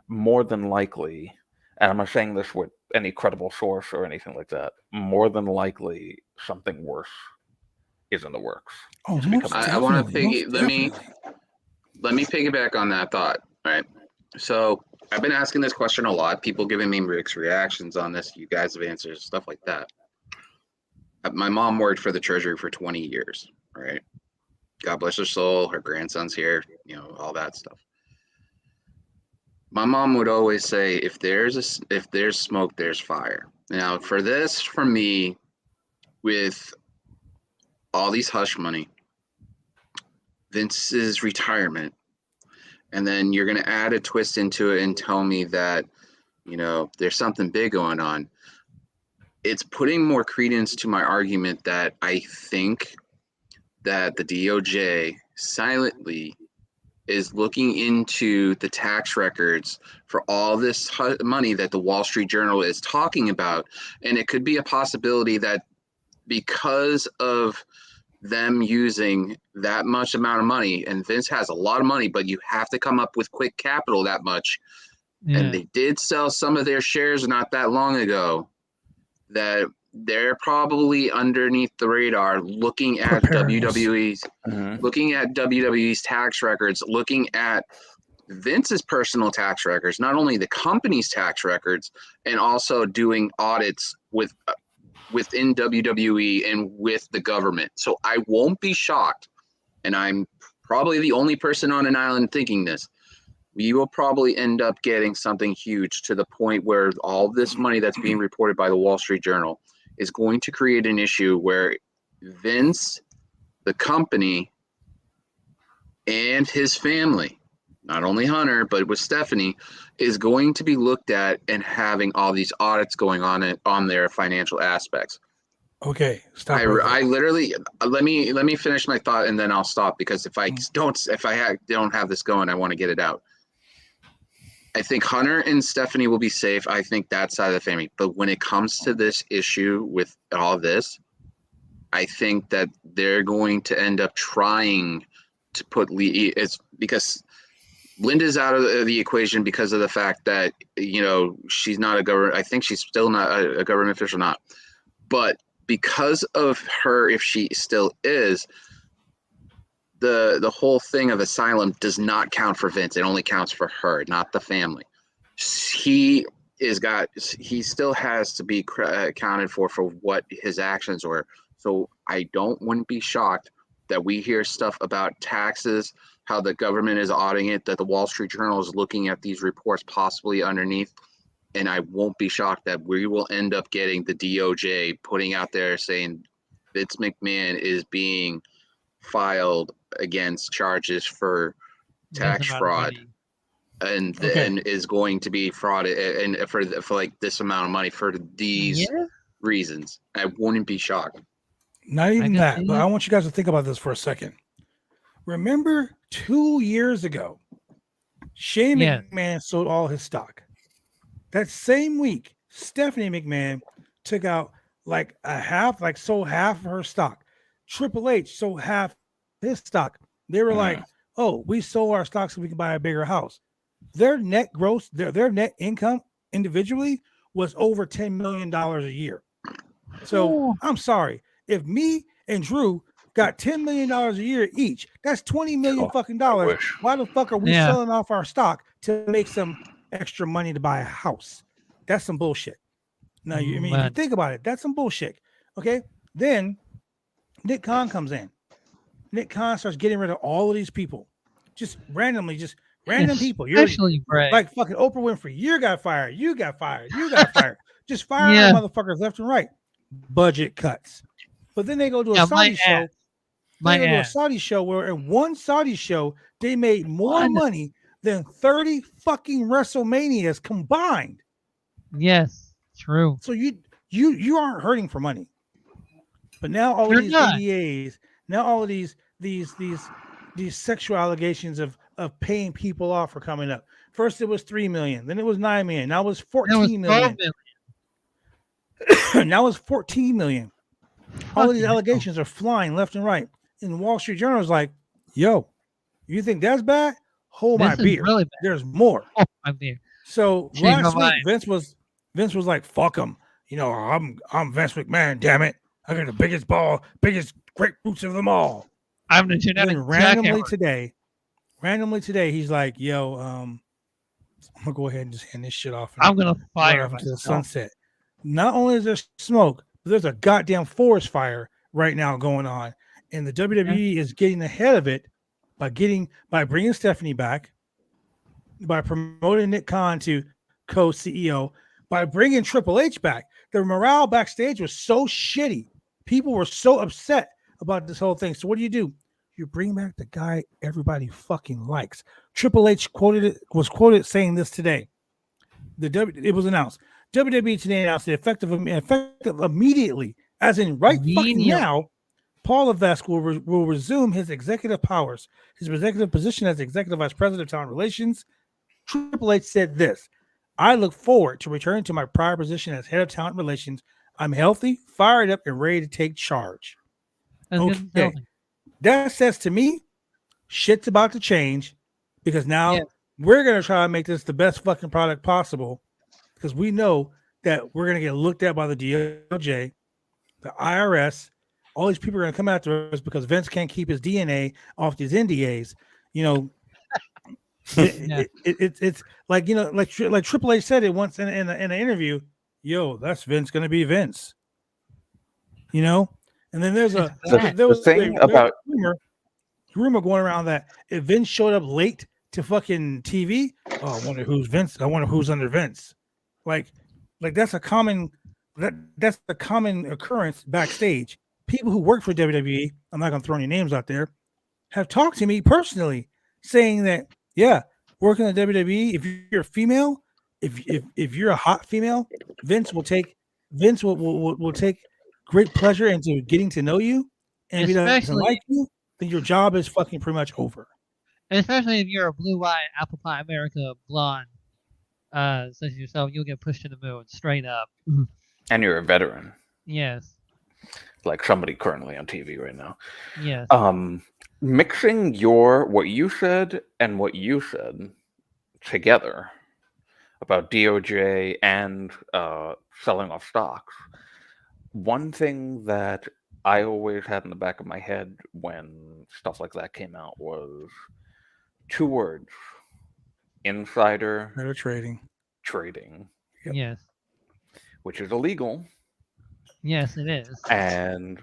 more than likely, and I'm not saying this with any credible source or anything like that, more than likely something worse is in the works.
Oh,
I want to let me piggyback on that thought. All right. So I've been asking this question a lot. People giving me mixed reactions on this. You guys have answers, stuff like that. My mom worked for the Treasury for 20 years. Right. God bless her soul. Her grandson's here. You know, all that stuff. My mom would always say, if there's smoke, there's fire. Now, for me, with all these hush money, Vince's retirement, and then you're going to add a twist into it and tell me that, you know, there's something big going on. It's putting more credence to my argument that I think that the DOJ silently is looking into the tax records for all this money that the Wall Street Journal is talking about. And it could be a possibility that because of them using that much amount of money, and Vince has a lot of money, but you have to come up with quick capital that much. Yeah. And they did sell some of their shares not that long ago, that they're probably underneath the radar looking at WWE's tax records, looking at Vince's personal tax records, not only the company's tax records, and also doing audits within WWE and with the government. So I won't be shocked, and I'm probably the only person on an island thinking this. We will probably end up getting something huge to the point where all this money that's being reported by the Wall Street Journal is going to create an issue where Vince, the company, and his family, not only Hunter, but with Stephanie, is going to be looked at and having all these audits going on their financial aspects.
Okay, stop.
I literally let me finish my thought and then I'll stop, because if I don't have this going, I want to get it out. I think Hunter and Stephanie will be safe. I think that side of the family. But when it comes to this issue with all this, I think that they're going to end up trying to put Lee. It's because Linda's out of the equation because of the fact that, you know, she's not a government. I think she's still not a government official, not. But because of her, if she still is, the whole thing of asylum does not count for Vince. It only counts for her, not the family. He still has to be accounted for what his actions were. So I wouldn't be shocked that we hear stuff about taxes, how the government is auditing it, that the Wall Street Journal is looking at these reports possibly underneath. And I won't be shocked that we will end up getting the DOJ putting out there saying Vince McMahon is being filed against charges for tax fraud, and then is going to be frauded and for like this amount of money for these reasons. I wouldn't be shocked.
Not even that, but I want you guys to think about this for a second. Remember 2 years ago, Shane McMahon sold all his stock. That same week, Stephanie McMahon took out sold half of her stock. Triple H sold half his stock. They were like, "Oh, we sold our stock so we can buy a bigger house." Their net gross, their net income individually was over $10 million a year. So I'm sorry, if me and Drew got $10 million a year each, that's $20 million fucking dollars. Why the fuck are we selling off our stock to make some extra money to buy a house? That's some bullshit. Now, if you think about it, that's some bullshit. Okay, then Nick Khan comes in. Nick Khan starts getting rid of all of these people, just random people. You're like fucking Oprah Winfrey. You got fired. You got fired. You got fired. Just firing motherfuckers left and right. Budget cuts. But then they go to a Saudi show. They go to a Saudi show where in one Saudi show they made more money than 30 fucking WrestleManias combined.
Yes, true.
So you aren't hurting for money. But now all of these NDAs, now all of these sexual allegations of paying people off are coming up. First it was 3 million, then it was 9 million, now it was 14 million. Now it's 14 million. All of these allegations are flying left and right. And the Wall Street Journal is like, yo, you think that's bad? Hold my beer. Really bad. There's more.
Oh, my beer.
So last week, Vince was like, "Fuck him." I'm Vince McMahon. Damn it! I got the biggest grapefruits of them all.
I'm the genetic
randomly today, he's like, "Yo, I'm gonna go ahead and just hand this shit off.
I'm gonna fire
off into the sunset." Not only is there smoke, but there's a goddamn forest fire right now going on, and the WWE is getting ahead of it by bringing Stephanie back, by promoting Nick Khan to co-CEO, by bringing Triple H back. The morale backstage was so shitty. People were so upset about this whole thing. So what do? You bring back the guy everybody fucking likes. Triple H was quoted saying this today. It was announced. WWE today announced the effective immediately, as in fucking now, Paul Levesque will resume his executive powers, his executive position as executive vice president of talent relations. Triple H said this: "I look forward to returning to my prior position as head of talent relations. I'm healthy, fired up, and ready to take charge." Okay. That says to me, shit's about to change, because now we're going to try to make this the best fucking product possible, because we know that we're going to get looked at by the DOJ, the IRS. All these people are going to come after us because Vince can't keep his DNA off these NDAs. It's like, like Triple H said it once in an interview. Yo, that's Vince going to be Vince. And then there's a rumor going around that if Vince showed up late to fucking TV, I wonder who's Vince. I wonder who's under Vince. Like that's a common occurrence backstage. People who work for WWE, I'm not gonna throw any names out there, have talked to me personally saying that, working at WWE, if you're a female, if you're a hot female, Vince will take great pleasure into getting to know you, and if he doesn't like you, then your job is fucking pretty much over.
Especially if you're a blue-eyed apple pie America blonde, such as yourself, you'll get pushed to the moon straight up.
And you're a veteran.
Yes.
Like somebody currently on TV right now.
Yes.
Mixing what you said and what you said together about DOJ and selling off stocks. One thing that I always had in the back of my head when stuff like that came out was two words: insider trading.
Yep. Yes.
Which is illegal.
Yes, it is.
And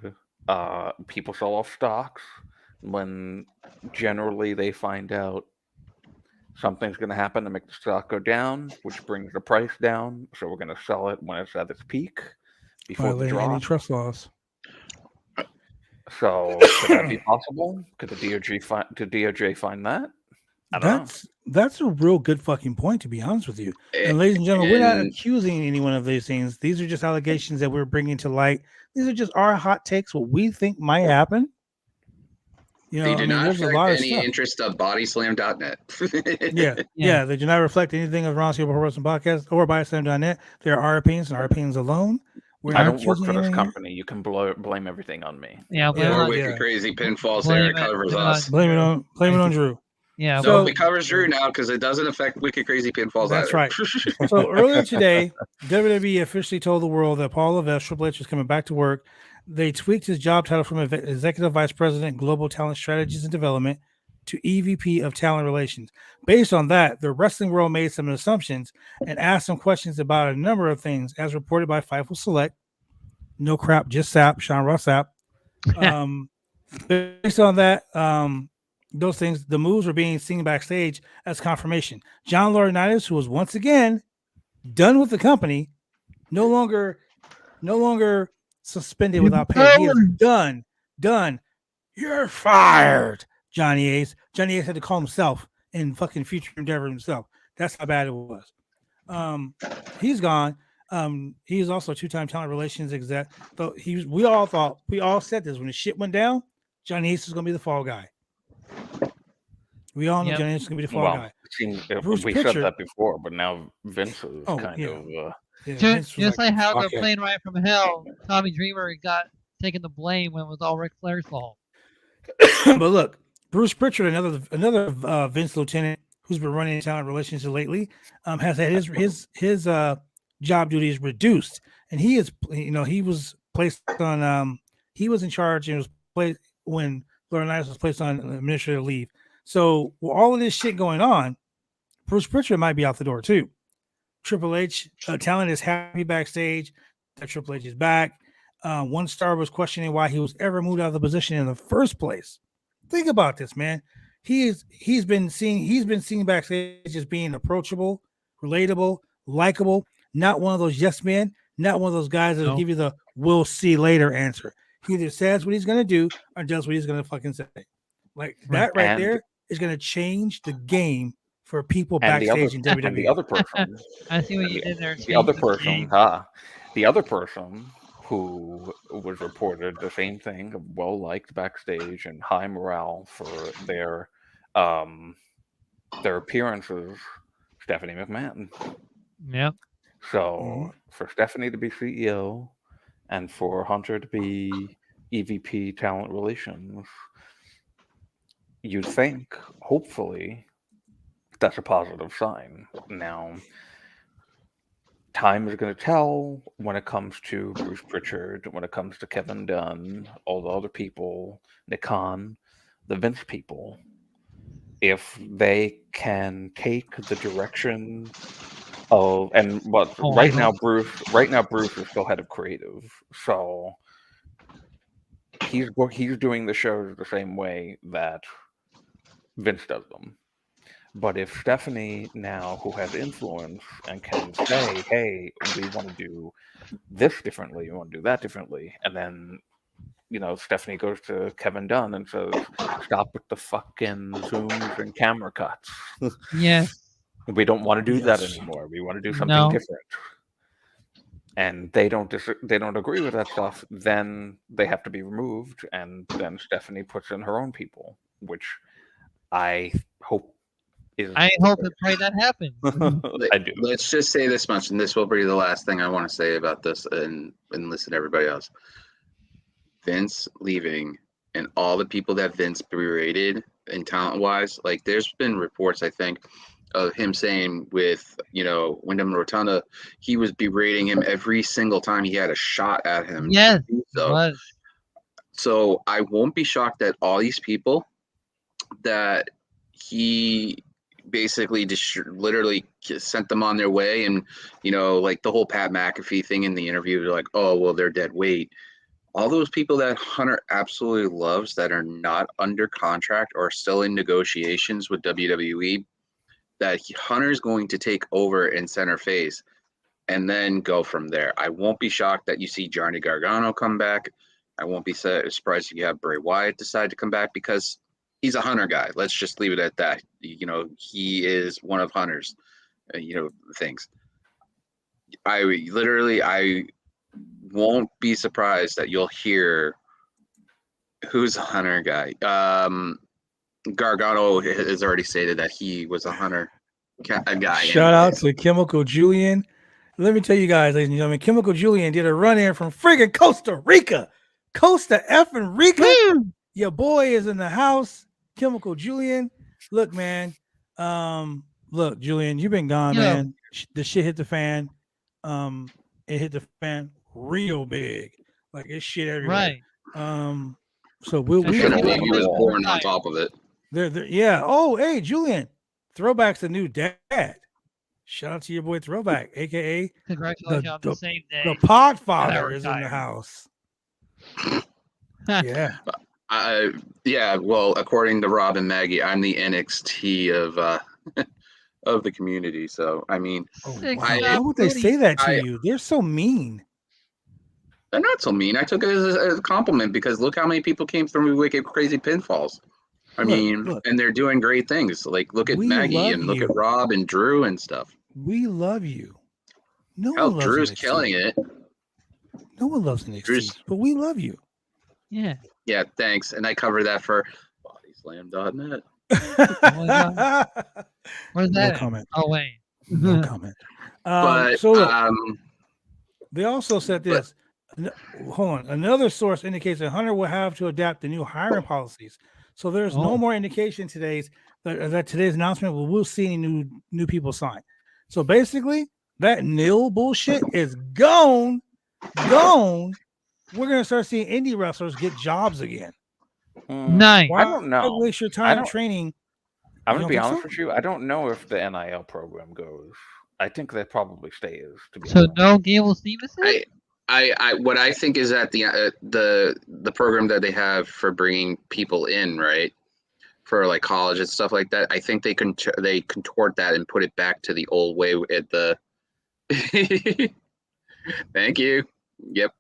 people sell off stocks when generally they find out something's going to happen to make the stock go down, which brings the price down. So we're going to sell it when it's at its peak before the drop.
Antitrust laws.
So could that be possible? Could the DOJ find that? I don't know.
That's a real good fucking point, to be honest with you. And ladies and gentlemen, we're not accusing anyone of these things. These are just allegations that we're bringing to light. These are just our hot takes, what we think might happen.
They do not affect any interest of bodyslam.net.
Yeah, they do not reflect anything of RoundTable Pro Wrestling Podcast or bodyslam.net. There are our opinions and our opinions alone.
I don't work for this company. You can blame everything on me.
Yeah,
Wicked Crazy Pinfalls there. It covers us.
Blame it on Drew.
Yeah,
so it covers Drew now because it doesn't affect Wicked Crazy Pinfalls.
That's right. So earlier today, WWE officially told the world that Paul Levesque, Triple H, was coming back to work. They tweaked his job title from Executive Vice President, Global Talent Strategies and Development, to EVP of Talent Relations. Based on that, the wrestling world made some assumptions and asked some questions about a number of things, as reported by Fightful Select. No crap, just sap. Sean Ross Sapp. Based on that, those things, the moves were being seen backstage as confirmation. John Laurinaitis, who was once again done with the company, no longer suspended without pay. He is done. You're fired, Johnny Ace. Johnny Ace had to call himself in fucking Future Endeavor himself. That's how bad it was. He's gone. He's also a two-time talent relations exec. So we all said this when the shit went down, Johnny Ace is gonna be the fall guy. We all know Johnny Ace is gonna be the fall guy.
We said that before, but now Vince is kind of
just like how the plane ride from hell, Tommy Dreamer got taken the blame when it was all Ric Flair's fault.
But look, Bruce Pritchard, another Vince lieutenant who's been running talent relations lately, has had his job duties reduced, and he is, he was placed on, he was in charge and was placed when Laurinaitis was placed on administrative leave. So with all of this shit going on, Bruce Pritchard might be out the door too. Triple H talent is happy backstage that Triple H is back. One star was questioning why he was ever moved out of the position in the first place. Think about this, man. He's been seen backstage as being approachable, relatable, likable, not one of those yes men, not one of those guys that'll give you the "we'll see later" answer. He either says what he's gonna do or does what he's gonna fucking say. Like that right there is gonna change the game for people backstage in WWE.
And the other person,
I see what you did there.
The other person who was reported the same thing, well liked backstage and high morale for their appearances, Stephanie McMahon.
Yep.
So for Stephanie to be CEO and for Hunter to be EVP Talent Relations, you'd think, hopefully, that's a positive sign. Now, time is going to tell when it comes to Bruce Pritchard, when it comes to Kevin Dunn, all the other people, Nick Khan, the Vince people, if they can take the direction of right now Bruce is still head of creative, so he's doing the shows the same way that Vince does them. But if Stephanie now, who has influence and can say, hey, we want to do this differently, we want to do that differently, and then, Stephanie goes to Kevin Dunn and says, stop with the fucking zooms and camera cuts.
Yeah.
We don't want to do that anymore. We want to do something different. And they don't agree with that stuff, then they have to be removed, and then Stephanie puts in her own people, which I hope
and pray that happens.
I do.
Let's just say this much, and this will be the last thing I want to say about this, and listen to everybody else. Vince leaving and all the people that Vince berated and talent-wise, like there's been reports, I think, of him saying with, Wyndham Rotunda, he was berating him every single time he had a shot at him.
Yes,
so I won't be shocked that all these people that he basically just literally sent them on their way, and like the whole Pat McAfee thing in the interview, they're like, oh well, they're dead weight. All those people that Hunter absolutely loves that are not under contract or still in negotiations with WWE, that Hunter's going to take over in center phase and then go from there. I won't be shocked that you see Johnny Gargano come back. I won't be surprised if you have Bray Wyatt decide to come back, because he's a Hunter guy. Let's just leave it at that. He is one of Hunter's, things. I won't be surprised that you'll hear who's a Hunter guy. Gargano has already stated that he was a Hunter guy.
Shout out to Chemical Julian. Let me tell you guys, ladies and gentlemen, Chemical Julian did a run in from friggin' Costa Rica. Costa effing Rica. Your boy is in the house. Chemical Julian. Look, man. Look, Julian, you've been gone, man. The shit hit the fan. It hit the fan real big. Like it's shit everywhere. Right. So we
he was born on top of it.
Yeah. Oh, hey, Julian. Throwback's the new dad. Shout out to your boy Throwback, aka
congratulations on the same day.
The Podfather is in the house. Yeah.
Well, according to Rob and Maggie, I'm the NXT of the community. So I mean,
why would they say that to you? They're so mean.
They're not so mean. I took it as a compliment, because look how many people came through Wicked Crazy Pinfalls. Look, and they're doing great things. Like look at Maggie and look at Rob and Drew and stuff.
We love you.
Drew's killing it.
No one loves NXT, but we love you.
Yeah.
Yeah, thanks. And I cover that for bodyslam.net.
What is that?
No comment.
Oh, wait.
No comment.
But
so look, they also said this. Hold on. Another source indicates that Hunter will have to adapt to new hiring policies. So there's no more indication that today's announcement we'll see any new people sign. So basically, that nil bullshit is gone. We're gonna start seeing indie wrestlers get jobs again.
Nice.
I don't know.
Waste your time training.
I'm gonna be honest with you. I don't know if the NIL program goes. I think that probably stays. To be honest.
No Gable Stevenson.
What I think is that the program that they have for bringing people in, right, for like college and stuff like that, I think they contort that and put it back to the old way at the. Thank you. Yep.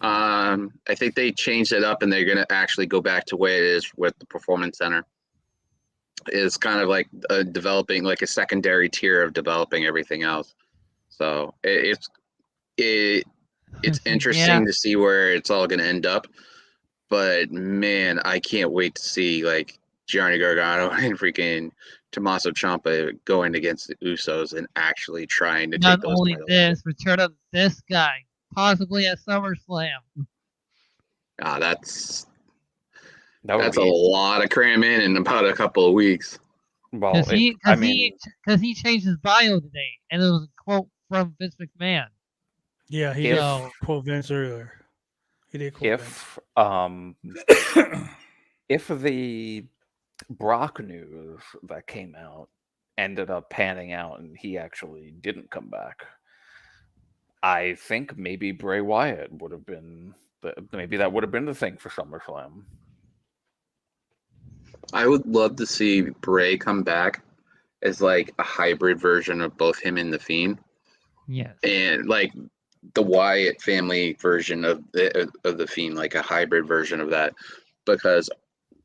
I think they changed it up and they're gonna actually go back to where it is with the Performance Center. Is kind of like developing like a secondary tier of developing everything else. So it's interesting to see where it's all going to end up. But man, I can't wait to see like Johnny Gargano and freaking Tommaso Ciampa going against the Usos and actually trying to take those.
Not only this, return of this guy, possibly at SummerSlam.
That's a lot of cram in about a couple of weeks.
Well, because he changed his bio today, and it was a quote from Vince McMahon.
Yeah, he did quote Vince earlier. He did quote
Vince. If the Brock news that came out ended up panning out and he actually didn't come back, I think maybe Bray Wyatt would have been the thing for SummerSlam.
I would love to see Bray come back as like a hybrid version of both him and the Fiend.
Yes.
And like the Wyatt family version of the Fiend, like a hybrid version of that, because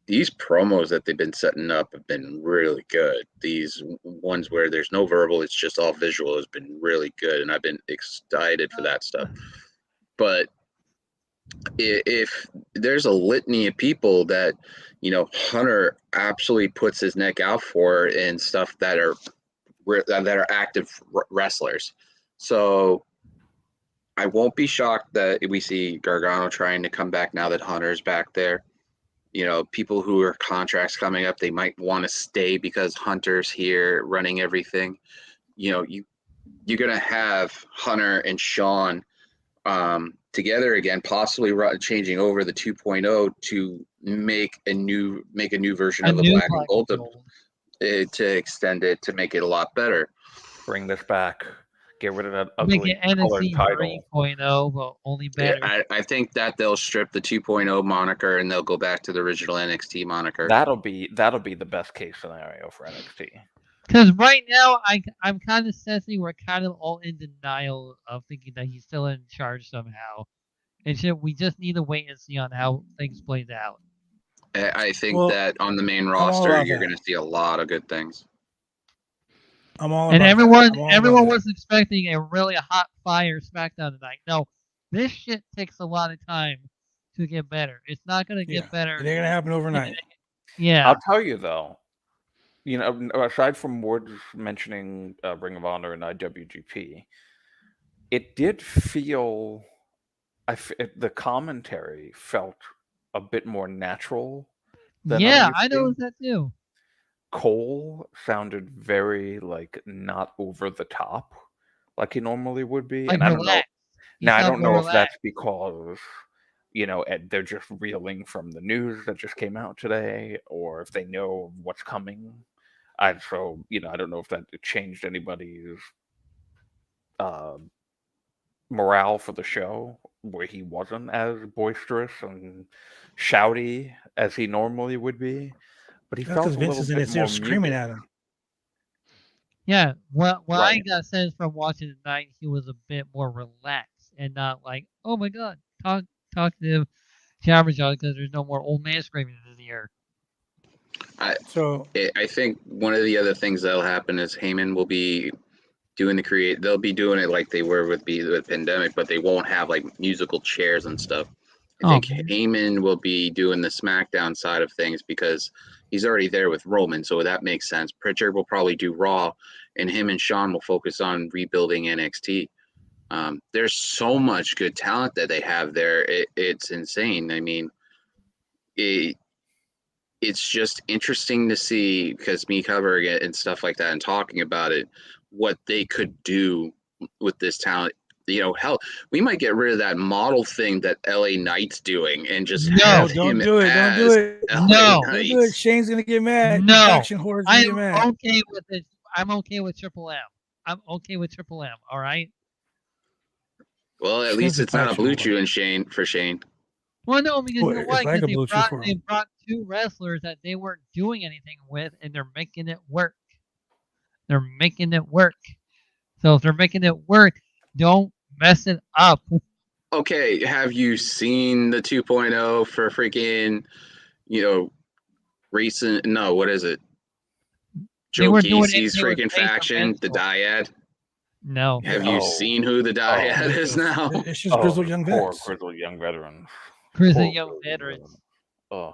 these promos that they've been setting up have been really good. These ones where there's no verbal, it's just all visual, has been really good, and I've been excited for that stuff. But if there's a litany of people that, you know, Hunter absolutely puts his neck out for and stuff that are active wrestlers. So I won't be shocked that we see Gargano trying to come back now that Hunter's back there. You know, people who are contracts coming up, they might want to stay because Hunter's here running everything. You know, you're going to have Hunter and Sean together again, possibly changing over the 2.0 to make a new version of the Black and Gold to extend it, to make it a lot better.
Bring this back. Get rid of that ugly colored title.
3.0, but only better.
Yeah, I think that they'll strip the 2.0 moniker and they'll go back to the original NXT moniker.
That'll be the best case scenario for NXT.
Because right now, I'm kind of sensing we're kind of all in denial of thinking that he's still in charge somehow. And we just need to wait and see on how things plays out.
I think that on the main roster, you're going to see a lot of good things.
Everyone was expecting a really hot fire SmackDown tonight. No, this shit takes a lot of time to get better. It's not going to get better.
It ain't going to happen overnight.
Yeah.
I'll tell you though, you know, aside from Woods mentioning Ring of Honor and IWGP, it did feel, the commentary felt a bit more natural.
I noticed that too.
Cole sounded very not over the top, like he normally would be. And I don't know. Now I don't know if that's because, you know, they're just reeling from the news that just came out today, or if they know what's coming. I don't know if that changed anybody's morale for the show, where he wasn't as boisterous and shouty as he normally would be. But he felt
Vince is in his ear screaming at him.
Yeah, well, I got sense from watching tonight, he was a bit more relaxed and not like, oh my god, talk to Jabber John because there's no more old man screaming in his ear.
I think one of the other things that'll happen is Heyman will be doing they'll be doing it like they were with the pandemic, but they won't have like musical chairs and stuff. I think Heyman will be doing the SmackDown side of things because he's already there with Roman, so that makes sense. Pritchard will probably do Raw, and him and Sean will focus on rebuilding NXT. There's so much good talent that they have there. It's insane. I mean, it's just interesting to see, because me covering it and stuff like that and talking about it, what they could do with this talent. Hell, we might get rid of that model thing that LA Knight's doing and just have him
don't do it.
as
Don't do it.
LA
Don't
Knight.
do it. Shane's gonna get mad.
No,
Faction Horror's gonna get mad.
I'm okay with it. I'm okay with Triple M. I'm okay with Triple M. All right.
Well, at least it's not a blue chew for Shane.
Well, no, because you know what?
Like
they brought two wrestlers that they weren't doing anything with, and they're making it work. They're making it work. So if they're making it work, don't mess it up.
Okay, have you seen the 2.0 for freaking, recent? No, what is it? Joe Casey's freaking faction, the Dyad.
No.
Have you seen who the Dyad is now?
It's just grizzled young vets.
Grizzled young veterans.
Grizzled young veterans.
Oh.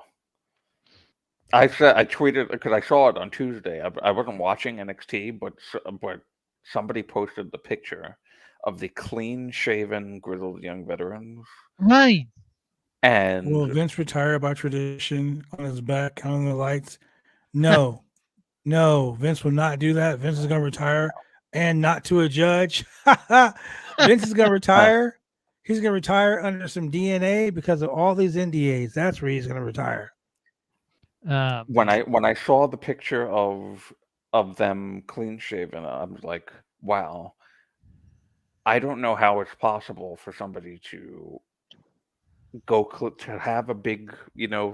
I tweeted because I saw it on Tuesday. I wasn't watching NXT, but somebody posted the picture of the clean-shaven grizzled young veterans.
Right.
And
will Vince retire by tradition on his back, counting the lights? No. No, Vince will not do that. Vince is going to retire, and not to a judge. Vince is going to retire. He's going to retire under some DNA because of all these NDAs. That's where he's going to retire.
When I saw the picture of them clean shaven, I was like, wow. I don't know how it's possible for somebody to to have a big,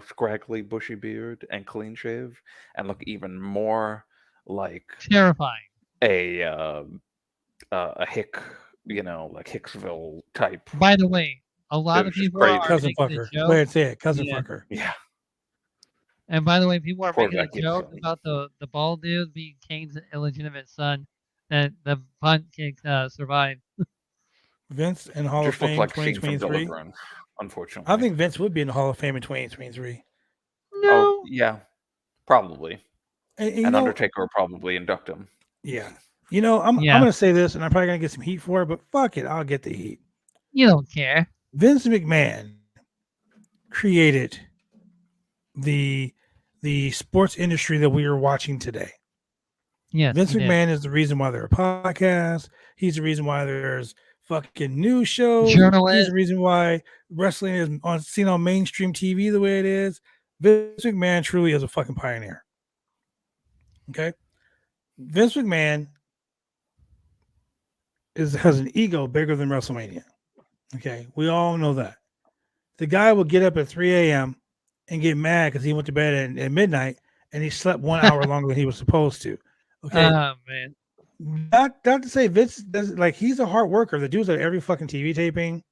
scraggly, bushy beard and clean shave and look even more like
terrifying.
A hick, like Hicksville type.
By the way, a lot of people are
cousin fucker. Go ahead and say it, cousin fucker.
Yeah.
And by the way, people are making a joke about the bald dude being Kane's illegitimate son, that the punt kick survived.
Vince in Hall of Fame 2023.
Unfortunately,
I think Vince would be in the Hall of Fame in 2023.
No.
Oh, yeah, probably. And Undertaker will probably induct him.
Yeah. I'm going to say this, and I'm probably going to get some heat for it, but fuck it, I'll get the heat.
You don't care.
Vince McMahon created the sports industry that we are watching today.
Yes,
Vince McMahon is the reason why there are podcasts. He's the reason why there's fucking news shows.
Journalists.
He's the reason why wrestling is seen on mainstream TV the way it is. Vince McMahon truly is a fucking pioneer. Okay? Vince McMahon has an ego bigger than WrestleMania. Okay? We all know that. The guy will get up at 3 a.m. and get mad because he went to bed at midnight and he slept 1 hour longer than he was supposed to. Okay?
Oh, man.
Not to say Vince doesn't, like, he's a hard worker. The dude's at every fucking TV taping.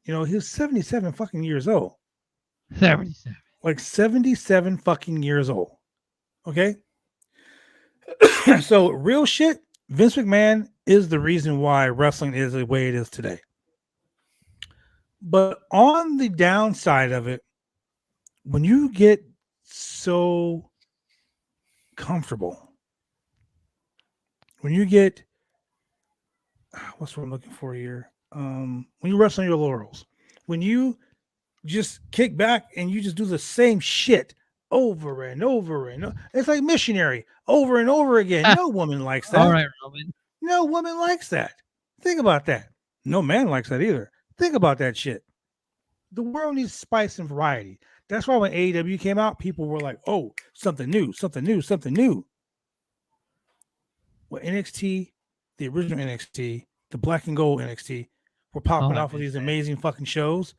He was 77 fucking years old.
77.
Like 77 fucking years old. Okay? So, real shit, Vince McMahon is the reason why wrestling is the way it is today. But on the downside of it, when you get so comfortable, when you get, what's what I'm looking for here? When you wrestle on your laurels, when you just kick back and you just do the same shit over and over and it's like missionary over and over again. No woman likes that.
All right, Roman.
No woman likes that. Think about that. No man likes that either. Think about that shit. The world needs spice and variety. That's why when AEW came out, people were like, oh, something new, something new, something new. Well, NXT, the original NXT, the black and gold NXT, were popping off of these amazing fucking shows.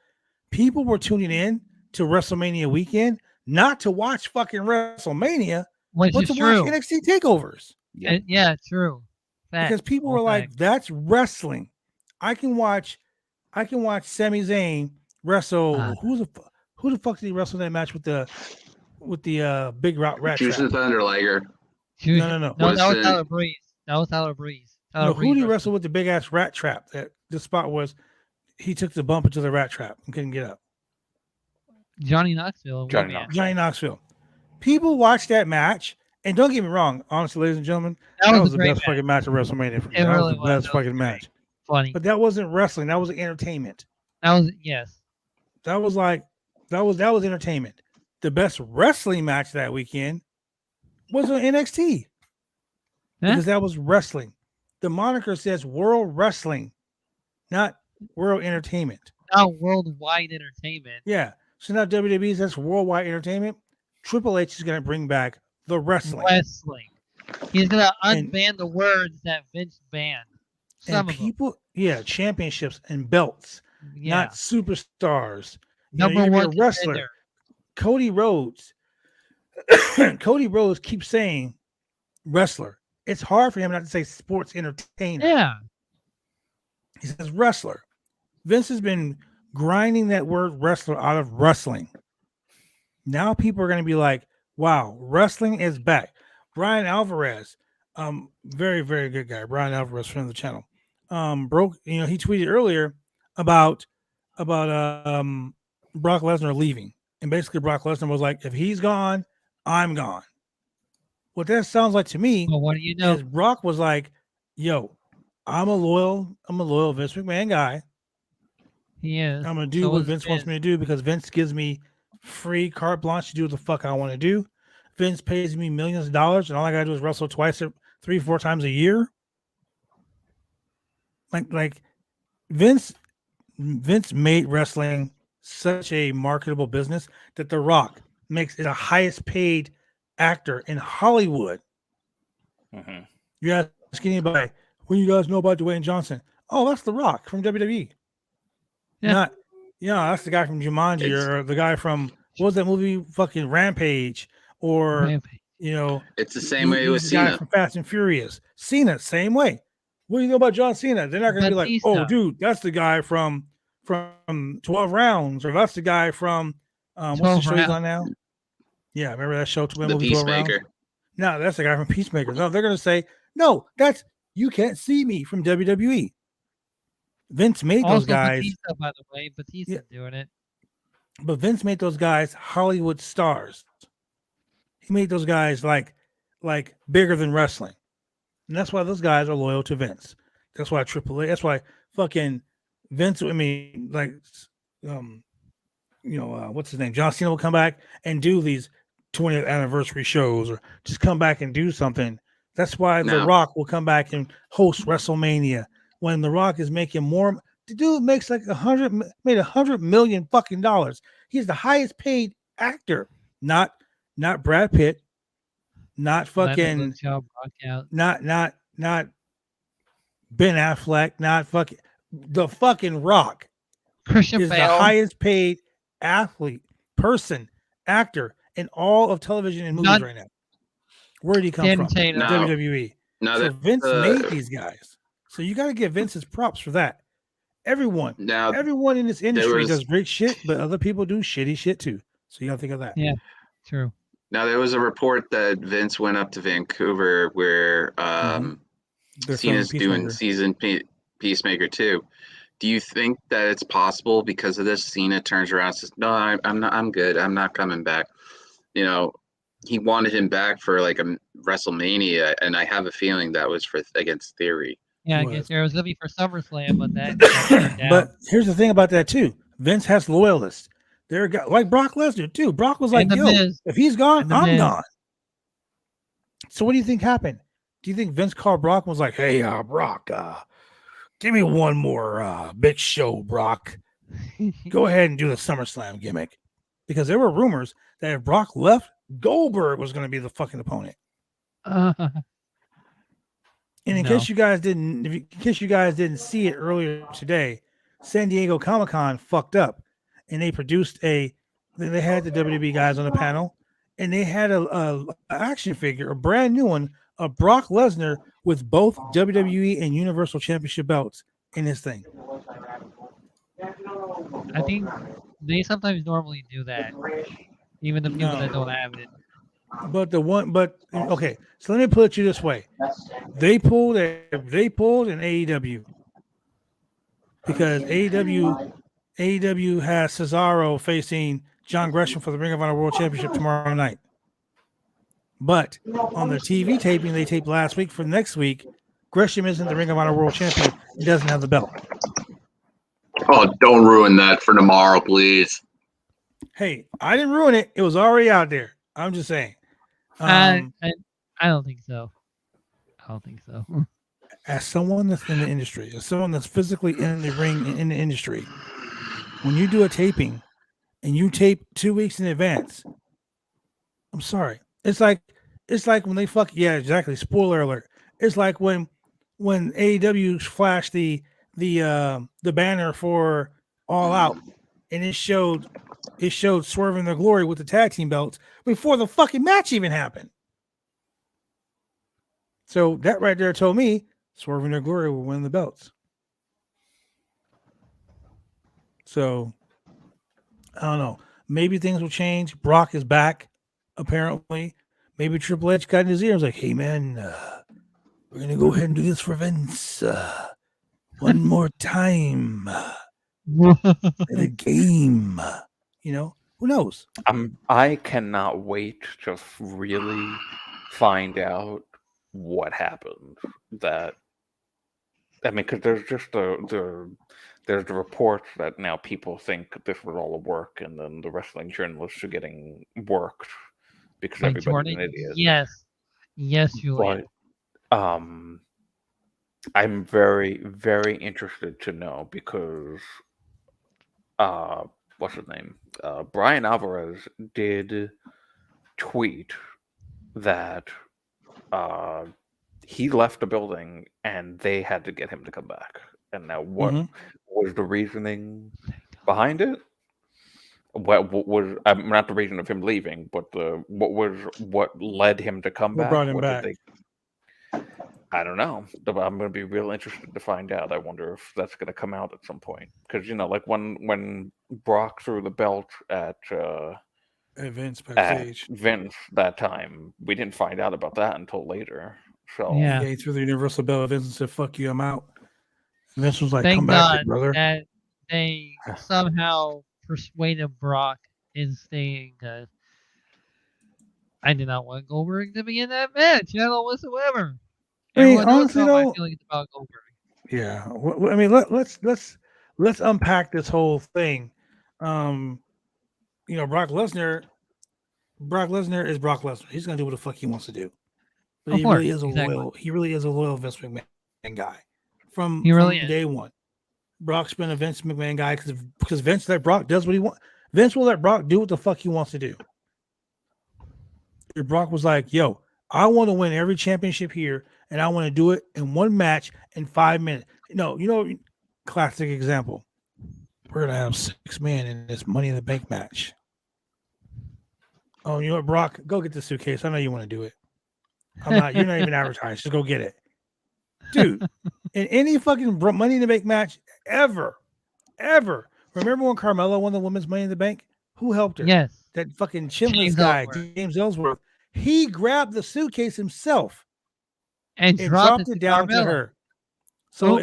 People were tuning in to WrestleMania weekend, not to watch fucking WrestleMania, but to watch NXT takeovers.
Yeah, true. Fact.
Because people were like, that's wrestling. I can watch Sami Zayn wrestle. Who the fuck did he wrestle that match with the big rat trap?
Jushin Thunder Liger.
No.
No, that was Tyler Breeze.
No, who did he wrestle with the big ass rat trap? That the spot was he took the bump into the rat trap and couldn't get up.
Johnny Knoxville.
Johnny Knoxville. People watched that match, and don't get me wrong, honestly, ladies and gentlemen, that was the best fucking match of WrestleMania for me. That was the best fucking match.
Funny.
But that wasn't wrestling. That was entertainment.
That was yes.
That was entertainment. the best wrestling match that weekend was on NXT because that was wrestling. The moniker says World Wrestling, not World Entertainment.
Not Worldwide Entertainment.
Yeah. So now WWE says Worldwide Entertainment. Triple H is going to bring back the wrestling.
He's going to unban the words that Vince banned.
And people, championships and belts, not superstars.
Number one
wrestler.
contender.
Cody Rhodes. Cody Rhodes keeps saying wrestler. It's hard for him not to say sports entertainer.
Yeah.
He says wrestler. Vince has been grinding that word wrestler out of wrestling. Now people are going to be like, wow, wrestling is back. Brian Alvarez, very, very good guy. Brian Alvarez, friend of the channel. He tweeted earlier about Brock Lesnar leaving. And basically Brock Lesnar was like, if he's gone, I'm gone. What that sounds like to me is Brock was like, yo, I'm a loyal Vince McMahon guy.
He is.
I'm going to do what Vince wants me to do because Vince gives me free carte blanche to do what the fuck I want to do. Vince pays me millions of dollars and all I got to do is wrestle 3-4 times a year. Like Vince made wrestling such a marketable business that The Rock makes it the highest paid actor in Hollywood.
Mm-hmm.
You're asking anybody, what do you guys know about Dwayne Johnson? Oh, that's The Rock from WWE. Yeah. That's the guy from Jumanji or the guy from, what was that movie? Fucking Rampage. Or,
it's the same way with
the guy
Cena.
from Fast and Furious. Cena, same way. What do you know about John Cena? They're not going to be like, oh, dude, that's the guy from 12 Rounds, or that's the guy from, what's the show he's on now? Yeah, remember that show?
The Peacemaker.
No, that's the guy from Peacemaker. No, they're going to say, no, that's You Can't See Me from WWE. Vince made those guys.
Batista, by the way, Batista doing it.
But Vince made those guys Hollywood stars. He made those guys like bigger than wrestling. And that's why those guys are loyal to Vince. That's why AAA, that's why fucking Vince, what's his name? John Cena will come back and do these 20th anniversary shows or just come back and do something. That's why The Rock will come back and host WrestleMania when The Rock is making more. The dude makes like $100 million fucking dollars. He's the highest paid actor, not Brad Pitt, not fucking, not Ben Affleck, not fucking the fucking Rock.
Christian
is
Bale.
The highest paid athlete, person, actor in all of television and movies right now. Where did he come from? WWE. So Vince made these guys. So you got to give Vince his props for that. Everyone in this industry does great shit, but other people do shitty shit too. So you got to think of that.
Yeah, true.
Now there was a report that Vince went up to Vancouver where Cena's doing season Peacemaker 2. Do you think that it's possible because of this? Cena turns around and says, "No, I'm not. I'm good. I'm not coming back." He wanted him back for like a WrestleMania, and I have a feeling that was against Theory.
Yeah, I guess it was gonna be for SummerSlam, but that.
But here's the thing about that too. Vince has loyalists. There, like Brock Lesnar too. Brock was like, "Yo, if he's gone, I'm gone." So what do you think happened? Do you think Vince called Brock and was like, "Hey, Brock, give me one more big show, Brock. Go ahead and do the SummerSlam gimmick," because there were rumors that if Brock left, Goldberg was going to be the fucking opponent. And in case you guys didn't see it earlier today, San Diego Comic-Con fucked up, and they produced they had the WWE guys on the panel, and they had a action figure, a brand new one of Brock Lesnar with both WWE and Universal Championship belts in his thing.
I think they sometimes normally do that, even the people that don't have it.
But okay. So let me put it you this way: they pulled an AEW because AEW has Cesaro facing John Gresham for the Ring of Honor World Championship tomorrow night. But on the TV taping they taped last week for next week, Gresham isn't the Ring of Honor World Champion. He doesn't have the belt.
Oh, don't ruin that for tomorrow, please.
Hey, I didn't ruin it. It was already out there. I'm just saying.
I don't think so. I don't think so.
As someone that's in the industry, as someone that's physically in the ring in the industry, when you do a taping and you tape 2 weeks in advance, I'm sorry. It's like when they yeah, exactly. Spoiler alert. It's like when AEW flashed the banner for All Out and it showed Swerving Their Glory with the tag team belts before the fucking match even happened. So that right there told me Swerving Their Glory will win the belts. So I don't know. Maybe things will change. Brock is back, apparently. Maybe Triple H got in his ear and was like, hey, man, we're going to go ahead and do this for Vince one more time. The game. You know, who knows?
I cannot wait to really find out what happened. Because there's just there's the reports that now people think this was all a work, and then the wrestling journalists are getting worked because everybody's an idiot.
Yes, Julian.
But I'm very, very interested to know because what's his name? Brian Alvarez did tweet that he left the building and they had to get him to come back. And now, what was the reasoning behind it? What was not the reason of him leaving, but what led him to come back?
What brought him back?
I don't know. I'm going to be real interested to find out. I wonder if that's going to come out at some point. Because, like when Brock threw the belt at
Vince backstage.
At Vince that time, we didn't find out about that until later. So
yeah, he threw the Universal Belt at Vince and said, "Fuck you, I'm out." And Vince was like,
"Thank
"Come
God
back, brother."
That they somehow persuaded Brock in staying because I did not want Goldberg to be in that match at all whatsoever.
I mean, honestly, though,
my feelings about Goldberg.
Yeah, I mean, let's unpack this whole thing. Brock Lesnar is Brock Lesnar. He's gonna do what the fuck he wants to do. But he really is a loyal Vince McMahon guy from day one. Brock's been a Vince McMahon guy because Vince let Brock does what he wants. Vince will let Brock do what the fuck he wants to do. If Brock was like, "Yo, I want to win every championship here, and I want to do it in one match in 5 minutes." Classic example. We're gonna have 6 men in this Money in the Bank match. Oh, you know what, Brock? Go get the suitcase. I know you want to do it. I'm not. You're not even advertised. Just go get it, dude. In any fucking Money in the Bank match ever. Remember when Carmella won the women's Money in the Bank? Who helped her?
Yes,
that fucking chinless guy, James Ellsworth. He grabbed the suitcase himself
and dropped it
down
Carmella.
to her. So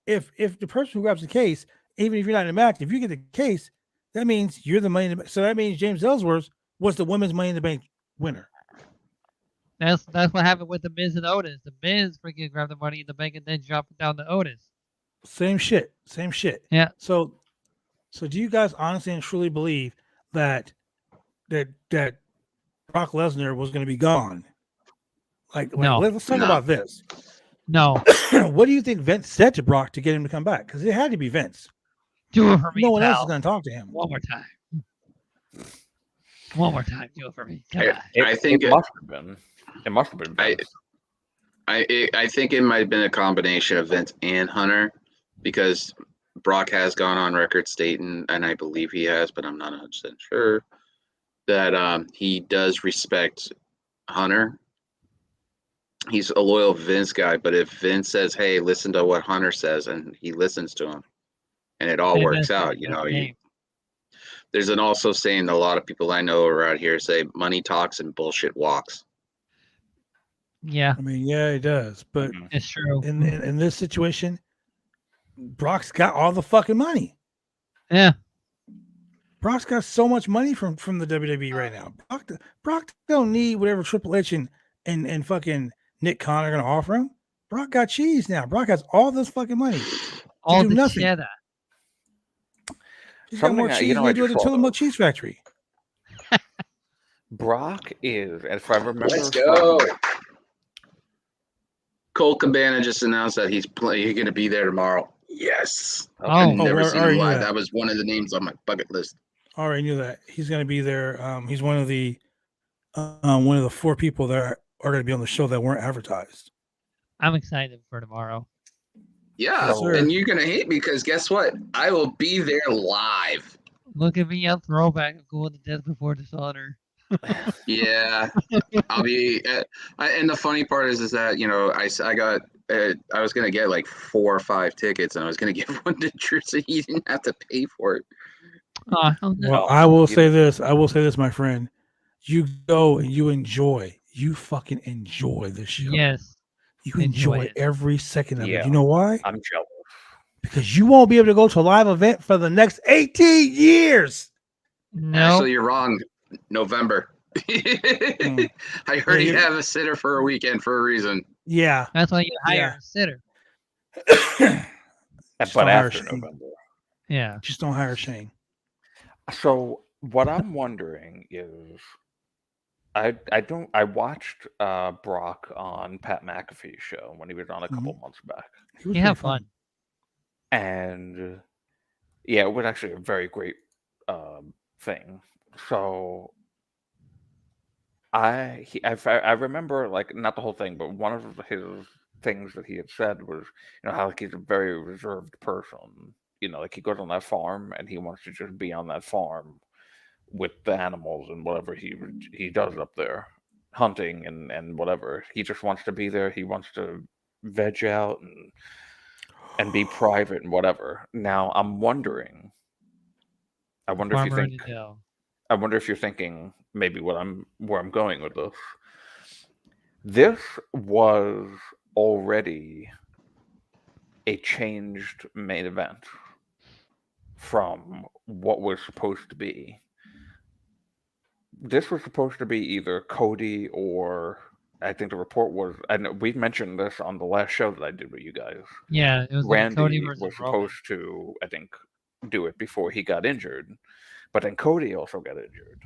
if the person who grabs the case, even if you're not in the match, if you get the case, that means you're the Money in the Bank. So that means James Ellsworth was the women's Money in the Bank winner.
That's what happened with the Miz and Otis. The Miz freaking grabbed the Money in the Bank and then dropped it down to Otis.
Same shit.
Yeah.
So do you guys honestly and truly believe that Brock Lesnar was going to be gone? No. Let's talk about this.
No.
What do you think Vince said to Brock to get him to come back? Because it had to be Vince.
Do it for me.
No one else is going to talk to him.
One more time. Do it for me.
I think
it must have been. It must have been Vince.
I think it might have been a combination of Vince and Hunter, because Brock has gone on record stating, and I believe he has, but I'm not 100% sure, that he does respect Hunter. He's a loyal Vince guy, but if Vince says, "Hey, listen to what Hunter says," and he listens to him, and it all works out, there's an also saying that a lot of people I know around here say, "Money talks and bullshit walks."
Yeah,
I mean, yeah, it does, but
it's true.
In this situation, Brock's got all the fucking money.
Yeah,
Brock's got so much money from the WWE right now. Brock don't need whatever Triple H and fucking Nick Khan are gonna offer him. Brock got cheese now. Brock has all this fucking money.
All the cheddar.
He's got more cheese than they do at the Tillamook Cheese Factory.
Brock is, if I remember.
Let's go. Colt Cabana just announced that he's going to be there tomorrow. Yes. I've never seen him live. That was one of the names on my bucket list.
I already knew that. He's going to be there. He's one of the 4 people that are going to be on the show that weren't advertised.
I'm excited for tomorrow.
Yeah, and you're going to hate me because guess what? I will be there live.
Look at me on Throwback and going to Death Before Dishonor.
Yeah, I'll be. And the funny part is that I got. I was gonna get like 4 or 5 tickets, and I was gonna give one to Drew, so he didn't have to pay for it.
Oh, no.
Well, I will say this. My friend. You go and you enjoy. You fucking enjoy the show.
Yes.
You enjoy every second of it. You know why?
I'm jealous.
Because you won't be able to go to a live event for the next 18 years.
No.
Actually, you're wrong. November. I heard you have a sitter for a weekend for a reason.
Yeah.
That's why you hire a sitter.
But after November.
Yeah.
Just don't hire Shane.
So what I'm wondering is, I watched Brock on Pat McAfee's show when he was on a couple months back.
He had fun.
And yeah, it was actually a very great thing. So I remember, like, not the whole thing, but one of his things that he had said was, how like he's a very reserved person. Like he goes on that farm and he wants to just be on that farm with the animals and whatever he does up there, hunting and whatever. He just wants to be there. He wants to veg out and be private and whatever. Now I'm wondering. I wonder if you're thinking maybe where I'm going with this. This was already a changed main event from what was supposed to be. This was supposed to be either Cody or I think the report was, and we mentioned this on the last show that I did with you guys.
Yeah, it was
Randy
Cody versus
was supposed to, I think, do it before he got injured, but then Cody also got injured.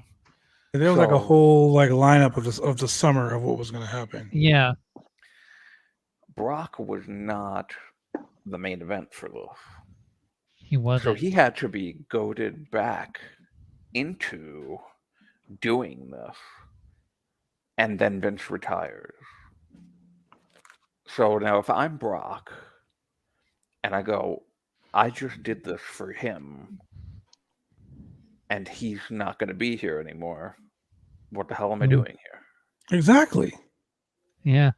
There was like a whole lineup of the summer of what was going to happen.
Yeah.
Brock was not the main event for this.
He wasn't.
So he had to be goaded back into doing this, and then Vince retires. So now if I'm Brock and I go, I just did this for him and he's not going to be here anymore, what the hell am I doing here?
Exactly.
Yeah.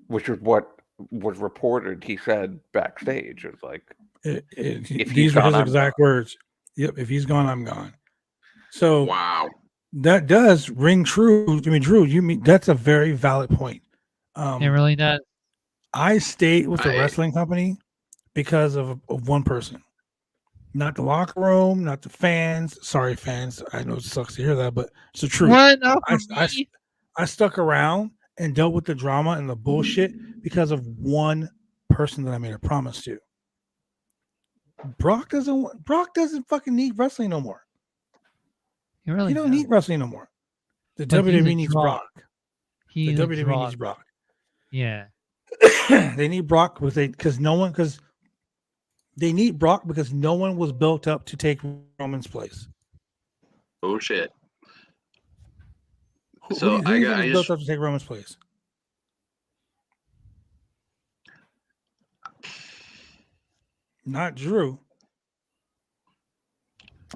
Which is what was reported. He said backstage, it was like,
these were his exact words. Yep. If he's gone, I'm gone. So
wow.
That does ring true. I mean, Drew, that's a very valid point.
It really does.
I stayed with the wrestling company because of one person. Not the locker room, not the fans. Sorry, fans. I know it sucks to hear that, but it's the truth.
What? No,
I stuck around and dealt with the drama and the bullshit because of one person that I made a promise to. Brock doesn't fucking need wrestling no more.
He don't
need wrestling no more. The WWE needs Brock.
The
WWE needs Brock.
Yeah.
They need Brock because they need Brock because no one was built up to take Roman's place.
Oh shit.
So who was built up to take Roman's place? Not Drew.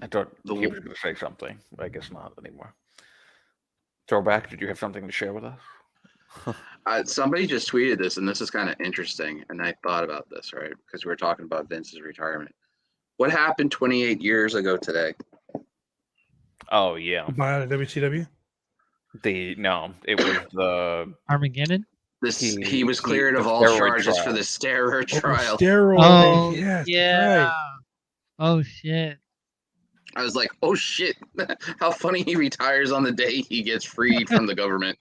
I thought he was going to say something, but I guess not anymore. Throwback, did you have something to share with us?
Somebody just tweeted this, and this is kind of interesting, and I thought about this, right? Because we were talking about Vince's retirement. What happened 28 years ago today?
Oh, yeah.
By the WCW?
No, it was the...
Armageddon?
He was cleared of all charges for the steroid trial.
Oh,
yeah.
Right.
Oh, shit.
I was like, oh, shit. How funny he retires on the day he gets freed from the government.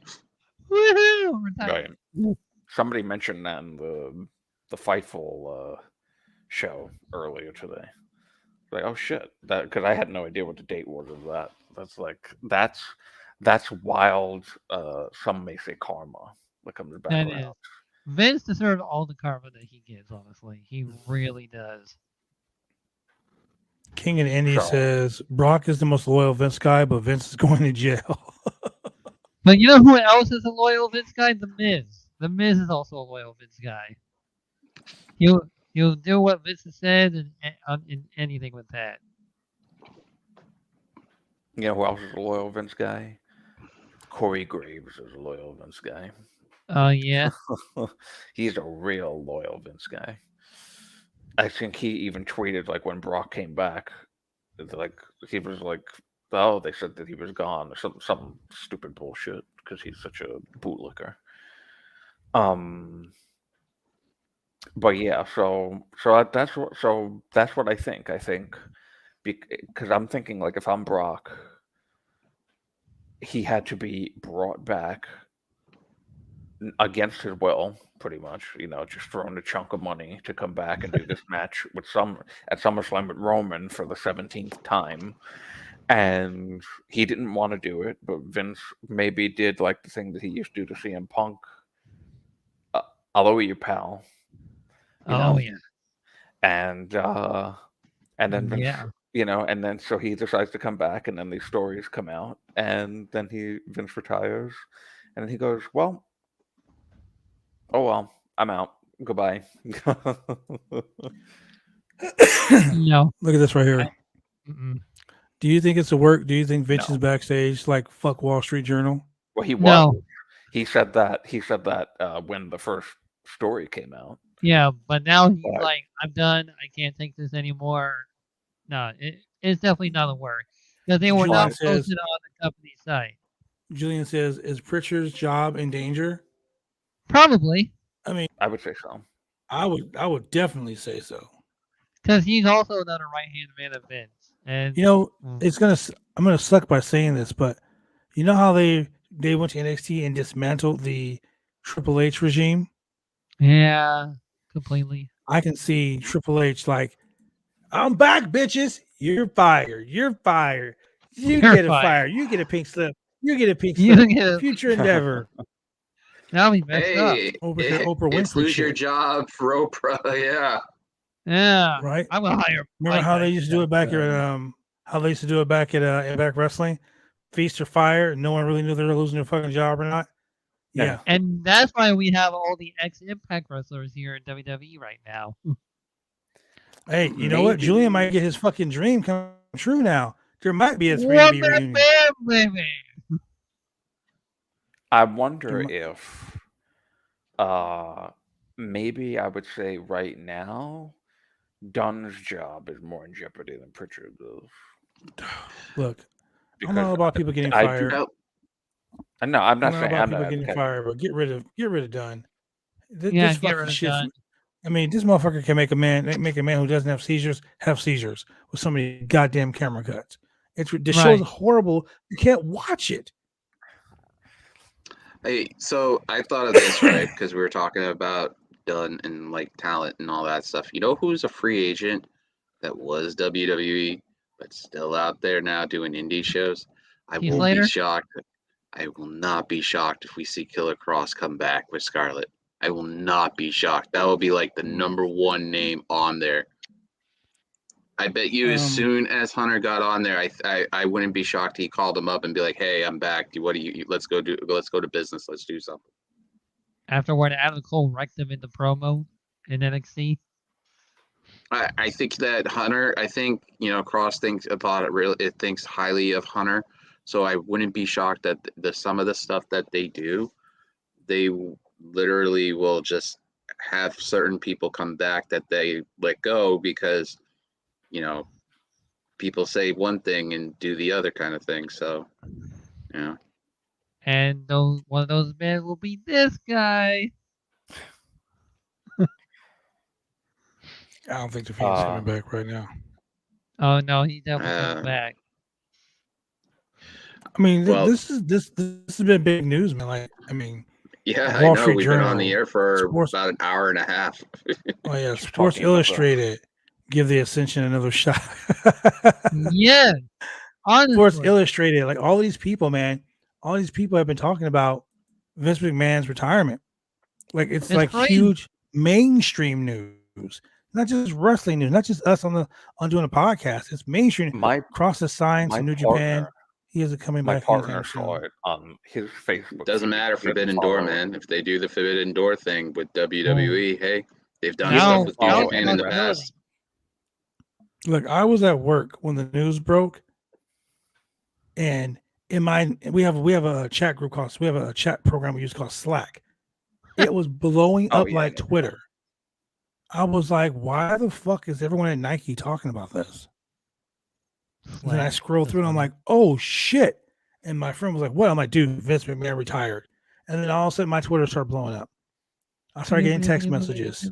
Woohoo!
Right. Somebody mentioned that in the Fightful show earlier today. Like, oh shit, that because I had no idea what the date was of that. That's wild. Some may say karma that comes back
That
around.
is. Vince deserves all the karma that he gets. Honestly, he really does.
King and Indy says Brock is the most loyal Vince guy, but Vince is going to jail.
But you know who else is a loyal Vince guy? The Miz. The Miz is also a loyal Vince guy. He'll do what Vince has said and anything with that.
You know who else is a loyal Vince guy? Corey Graves is a loyal Vince guy.
Oh yeah.
He's a real loyal Vince guy. I think he even tweeted like when Brock came back, like he was like, "Oh, they said that he was gone," or some stupid bullshit because he's such a bootlicker. But yeah, so that's what I think. I think because I'm thinking like if I'm Brock, he had to be brought back against his will, pretty much, just throwing a chunk of money to come back and do this match at SummerSlam with Roman for the 17th time. And he didn't want to do it, but Vince maybe did like the thing that he used to do to CM Punk. I'll owe you, pal.
Oh yeah.
And then Vince,
yeah.
And then so he decides to come back, and then these stories come out, and then Vince retires, and then he goes, "Well, I'm out. Goodbye."
No.
Look at this right here. Do you think it's a work? Do you think Vince is backstage like fuck Wall Street Journal?
Well, he was. No. He said that when the first story came out.
Yeah, but now he's like, I'm done. I can't take this anymore. No, it's definitely not a work. Because they were not posted on the company site.
Julian says, is Pritchard's job in danger?
Probably.
I mean,
I would say so.
I would definitely say so.
Because he's also not a right-hand man of Vince. And
I'm gonna suck by saying this, but you know how they went to NXT and dismantled the Triple H regime?
Yeah, completely.
I can see Triple H like, I'm back, bitches. You're fired. You're fired. You get a fire. You get a pink slip. You get a pink slip. Future endeavor.
Now we messed up.
Oprah Winfrey.
It's lose your job for Oprah. Yeah.
Yeah.
Right.
I'm gonna hire.
Remember how they used to do it back at Impact Wrestling? Feast or fire. No one really knew they were losing their fucking job or not. Yeah.
And that's why we have all the ex-Impact wrestlers here in WWE right now.
Hey, you know what? Julian might get his fucking dream come true now. There might be a 3B reunion.
I wonder if maybe I would say right now Dunn's job is more in jeopardy than Pritchard's.
Look, I don't know about people getting fired.
No, I'm not saying
about people getting fired, but get rid of Dunn.
Get rid of Dunn.
I mean, this motherfucker can make a man who doesn't have seizures with so many goddamn camera cuts. This show's horrible. You can't watch it.
Hey, so I thought of this, right? Because we were talking about Dunn and like talent and all that stuff. You know who's a free agent that was WWE but still out there now doing indie shows? I won't be shocked. I will not be shocked if we see Killer Cross come back with Scarlett. I will not be shocked. That will be like the number one name on there. I bet you as soon as Hunter got on there, I wouldn't be shocked. He called him up and be like, "Hey, I'm back. Let's go to business. Let's do something."
After when Adam Cole wrecked him in the promo in NXT.
I think that Hunter. Cross thinks about it. Really, it thinks highly of Hunter. So I wouldn't be shocked that some of the stuff that they do, they literally will just have certain people come back that they let go because, people say one thing and do the other kind of thing. So, yeah.
And one of those men will be this guy.
I don't think the Fiend's coming back right now.
Oh no, he definitely comes back.
I mean, this has been big news, man. Like, I mean,
yeah, I know. We've been on the air for about an hour and a half.
Oh yeah, Sports Illustrated, give the Ascension another shot.
Yeah, honestly.
Sports Illustrated, like all these people, man, all these people have been talking about Vince McMahon's retirement. Like it's like
crazy.
huge mainstream news, not just wrestling news, not just us on doing a podcast. It's mainstream. Cross the signs to New Japan. He isn't coming back.
My partner saw it on his Facebook.
Doesn't matter Forbidden Door, man. If they do the Forbidden Door thing with WWE, hey, they've done stuff with New Japan in the past.
Look, I was at work when the news broke, and we have a chat group we have a chat program we use called Slack. It was blowing up like Twitter. I was like, why the fuck is everyone at Nike talking about this? And then I scroll through and I'm like, oh shit. And my friend was like, what? I'm like, dude, Vince McMahon retired. And then all of a sudden my Twitter started blowing up. I started getting text messages.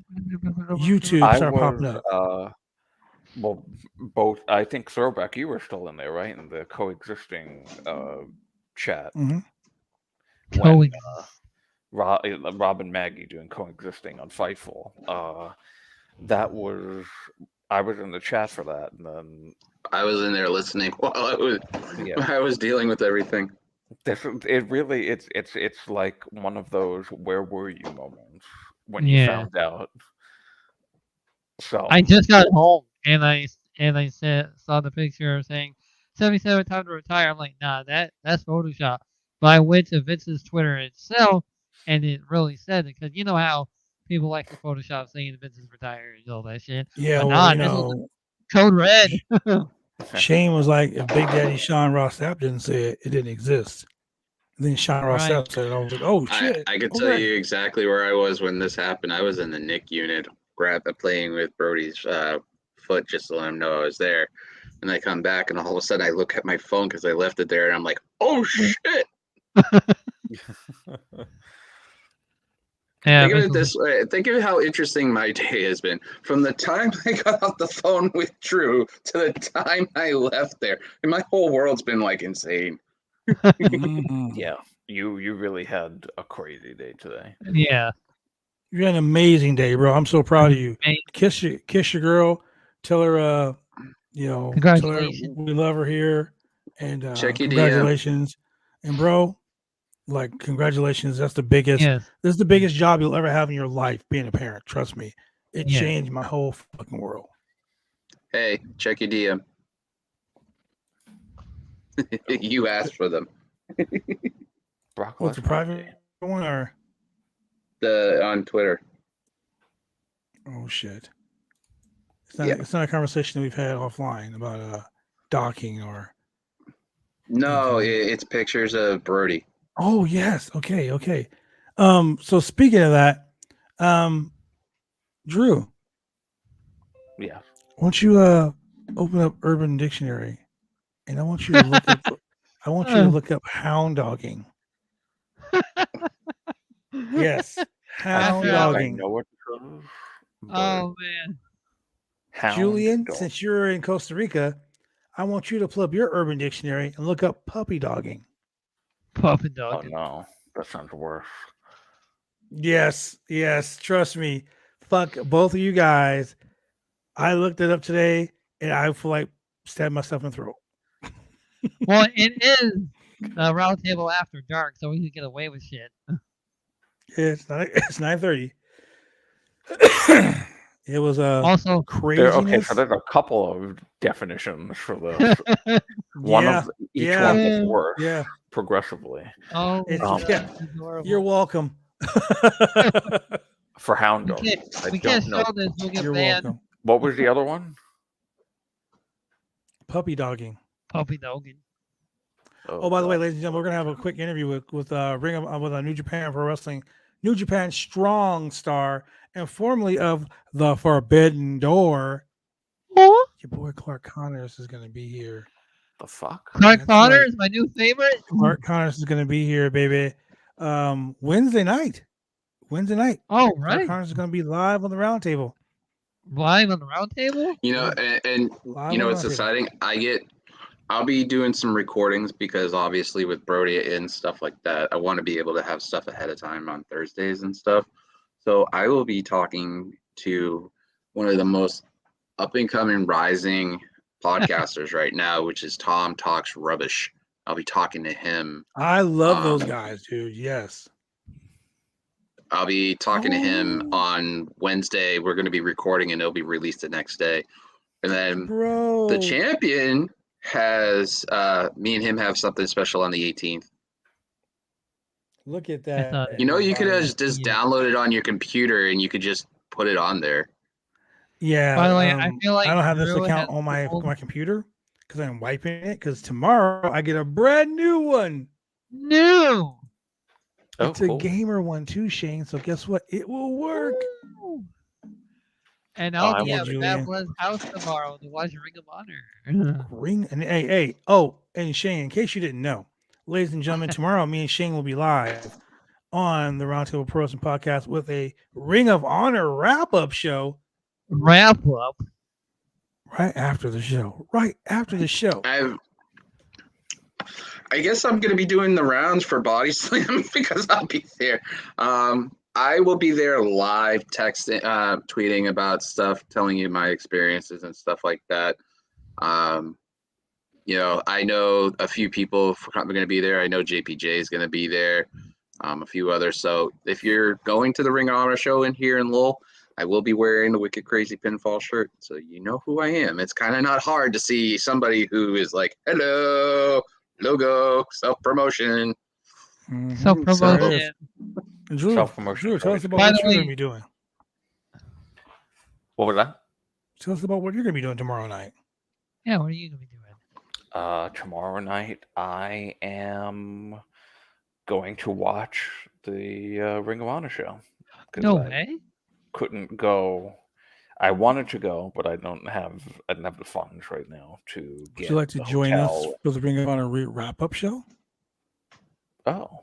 YouTube started popping up.
Well, both. I think Throwback, you were still in there, right? In the coexisting chat.
Mm-hmm.
When Rob and Maggie doing coexisting on Fightful. I was in the chat for that, and then
I was in there listening while I was dealing with everything.
It's like one of those "where were you" moments when you found out. So
I just got home and I saw the picture saying 77 time to retire. I'm like, nah, that's Photoshop. But I went to Vince's Twitter itself, and it really said it, because you know how people like to Photoshop saying Vince is retired and all that shit.
Yeah,
but this was Code Red.
Shane was like, if Big Daddy Sean Ross Sapp didn't say it, it didn't exist. And then Sean Ross Sapp said it. I was like, oh shit.
I could tell you exactly where I was when this happened. I was in the Nick unit, playing with Brody's foot just to let him know I was there. And I come back, and all of a sudden I look at my phone because I left it there, and I'm like, oh shit. Think of it this way. Think of how interesting my day has been. From the time I got off the phone with Drew to the time I left there. And my whole world's been like insane.
Yeah. You really had a crazy day today.
Yeah.
You had an amazing day, bro. I'm so proud of you. Kiss your girl. Tell her congratulations. Tell her we love her here. And
check your
congratulations. DM. And bro, like, congratulations. That's the biggest. Yes. This is the biggest job you'll ever have in your life, being a parent. Trust me. It changed my whole fucking world.
Hey, check your DM. You asked for them.
Brock
What's the private one or
on Twitter?
Oh shit! It's not a conversation that we've had offline about docking or.
No, it's pictures of Brody.
Oh yes, okay. So speaking of that, Drew.
Yeah.
Why don't you open up Urban Dictionary, and I want you to look up. I want you to look up hound dogging. Yes, hound dogging.
I know what
oh man,
Julian, since you're in Costa Rica, I want you to pull up your Urban Dictionary and look up puppy dogging.
Puppy dogging.
Oh no, that sounds worse.
Yes. Trust me. Fuck both of you guys. I looked it up today, and I feel like stabbed myself in the throat.
Well, it is a round table after dark, so we can get away with shit.
It's 9:30. It was
also
craziness.
Okay, so there's a couple of definitions for this. Each one is worse.
Yeah,
progressively.
Oh,
you're welcome.
For hound dog,
we can't show this. We'll get banned.
Welcome.
What was the other one?
Puppy dogging.
Puppy dogging.
Oh, by the way, ladies and gentlemen, we're gonna have a quick interview with with New Japan Pro Wrestling, New Japan Strong Star, and formerly of the Forbidden Door.
Your
boy Clark Connors is gonna be here.
The fuck?
Clark Connors, my new favorite.
Clark Connors is gonna be here, baby. Wednesday night.
Oh, right.
Clark Connors is gonna be live on the RoundTable.
Live on the RoundTable?
You know, and you know what's exciting? I'll be doing some recordings because obviously with Brody and stuff like that, I want to be able to have stuff ahead of time on Thursdays and stuff. So I will be talking to one of the most up and coming rising podcasters right now, which is Tom Talks Rubbish. I'll be talking to him.
I love those guys, dude. Yes.
I'll be talking to him on Wednesday. We're going to be recording and it'll be released the next day. And then the champion has me and him have something special on the 18th.
Look at that.
You know, you could just download it on your computer and you could just put it on there.
Yeah.
By the way, I feel like
I don't have this account on my computer because I'm wiping it because tomorrow I get a brand new one.
New.
It's a gamer one too, Shane. So guess what? It will work.
And I'll be at Fabulous House tomorrow to watch Ring of Honor.
Hey. And Shane, in case you didn't know, ladies and gentlemen, tomorrow me and Shane will be live on the Roundtable Pro Wrestling Podcast with a Ring of Honor wrap-up show.
Wrap-up?
Right after the show.
I guess I'm going to be doing the rounds for Body Slam because I'll be there. I will be there live, texting, tweeting about stuff, telling you my experiences and stuff like that. You know, I know a few people are going to be there. I know JPJ is going to be there, a few others. So if you're going to the Ring of Honor show in here in Lowell, I will be wearing the Wicked Crazy Pinfall shirt. So you know who I am. It's kind of not hard to see somebody who is like, hello, logo, self-promotion.
Mm-hmm.
Self-promotion.
Drew,
Self-promotion.
Tell us about what you're going to be doing.
What was that?
Tell us about what you're going to be doing tomorrow night.
Yeah, what are you going to be doing?
Tomorrow night, I am going to watch the Ring of Honor show.
No way.
Couldn't go. I wanted to go, but I didn't have the funds right now to get.
Would you like to join us for the Ring of Honor wrap-up show?
Oh.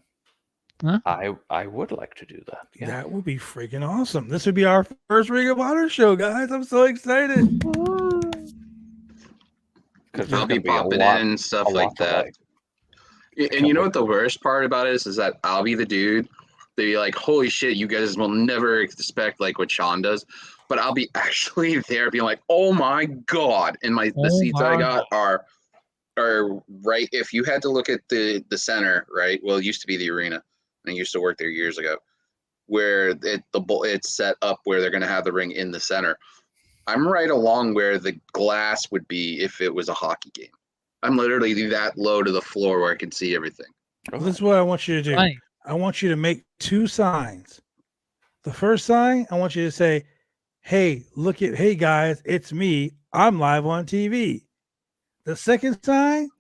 Huh?
I would like to do that. Yeah.
That would be freaking awesome. This would be our first Ring of Honor show, guys. I'm so excited.
Because I'll be popping in stuff like that. And you know what the worst part about it is that I'll be the dude. They'll be like, holy shit, you guys will never expect like what Sean does. But I'll be actually there being like, oh my God. And the seats I got are right. If you had to look at the center, right? Well, it used to be the arena. I used to work there years ago, where it's set up where they're going to have the ring in the center. I'm right along where the glass would be if it was a hockey game. I'm literally that low to the floor where I can see everything.
Well, this is what I want you to do. Right. I want you to make two signs. The first sign, I want you to say, hey guys, it's me. I'm live on TV. The second sign,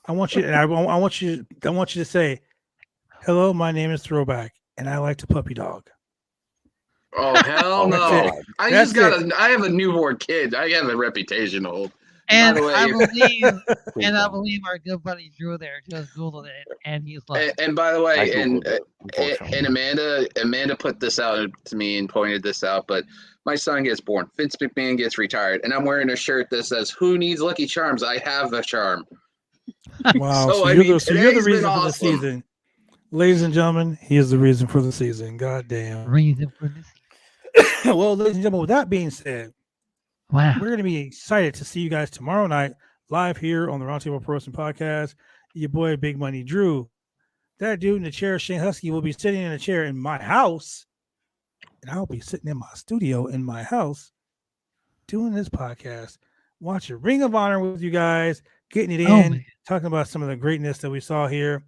I want you to say, hello, my name is Throwback, and I like to puppy dog.
Oh, hell no. I have a newborn kid. I have a reputation to hold.
And I believe our good buddy Drew there just Googled it, and he's like.
And by the way, and Amanda put this out to me and pointed this out, but my son gets born. Vince McMahon gets retired, and I'm wearing a shirt that says, "Who needs Lucky Charms? I have a charm."
Wow. So you're the reason for the season. Ladies and gentlemen, he is the reason for the season. God damn.
Reason for the
season. Well, ladies and gentlemen, with that being said,
wow,
we're going to be excited to see you guys tomorrow night live here on the Roundtable Pro Wrestling Podcast. Your boy, Big Money Drew. That dude in the chair, Shane Husky, will be sitting in a chair in my house, and I'll be sitting in my studio in my house doing this podcast, watching Ring of Honor with you guys, getting it in, talking about some of the greatness that we saw here.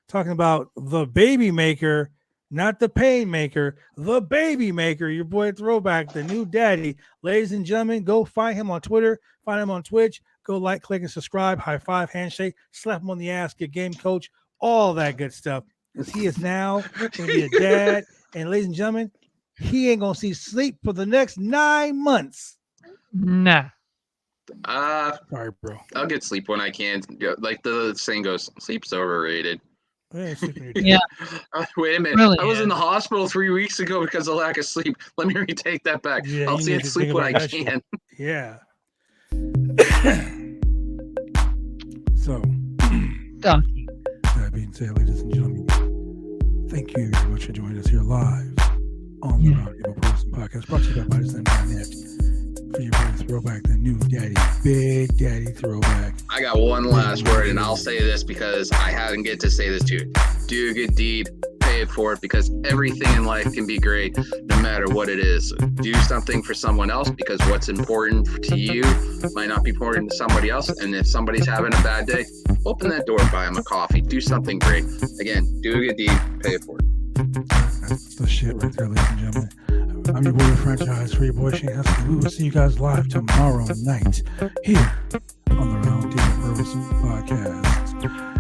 Talking about the baby maker, not the pain maker, the baby maker, your boy Throwback, the new daddy. Ladies and gentlemen, go find him on Twitter, find him on Twitch, go like, click, and subscribe, high five, handshake, slap him on the ass, get game coach, all that good stuff. Because he is now going to be a dad. And ladies and gentlemen, he ain't going to see sleep for the next 9 months.
Nah.
Sorry, bro.
I'll get sleep when I can. Like the saying goes, sleep's overrated.
Yeah.
Wait a minute. Really, I was in the hospital 3 weeks ago because of lack of sleep. Let me retake that back.
Yeah,
I'll see it sleep when I can.
Yeah. So,
Donkey.
That being said, ladies and gentlemen, thank you very much for joining us here live on the Roundtable Pro Wrestling Podcast, brought to you by Smackdown. for your boy Throwback, the new daddy, Big Daddy Throwback.
I got one last word, and I'll say this because I hadn't get to say this to you. Do a good deed, pay it forward, because everything in life can be great no matter what it is. Do something for someone else, because what's important to you might not be important to somebody else. And if somebody's having a bad day, open that door, buy them a coffee, do something great. Again, do a good deed, pay it forward.
That's the shit right there, ladies and gentlemen. I'm your boy, the franchise, for your boy Shane Husky. We will see you guys live tomorrow night here on the RoundTable Podcast.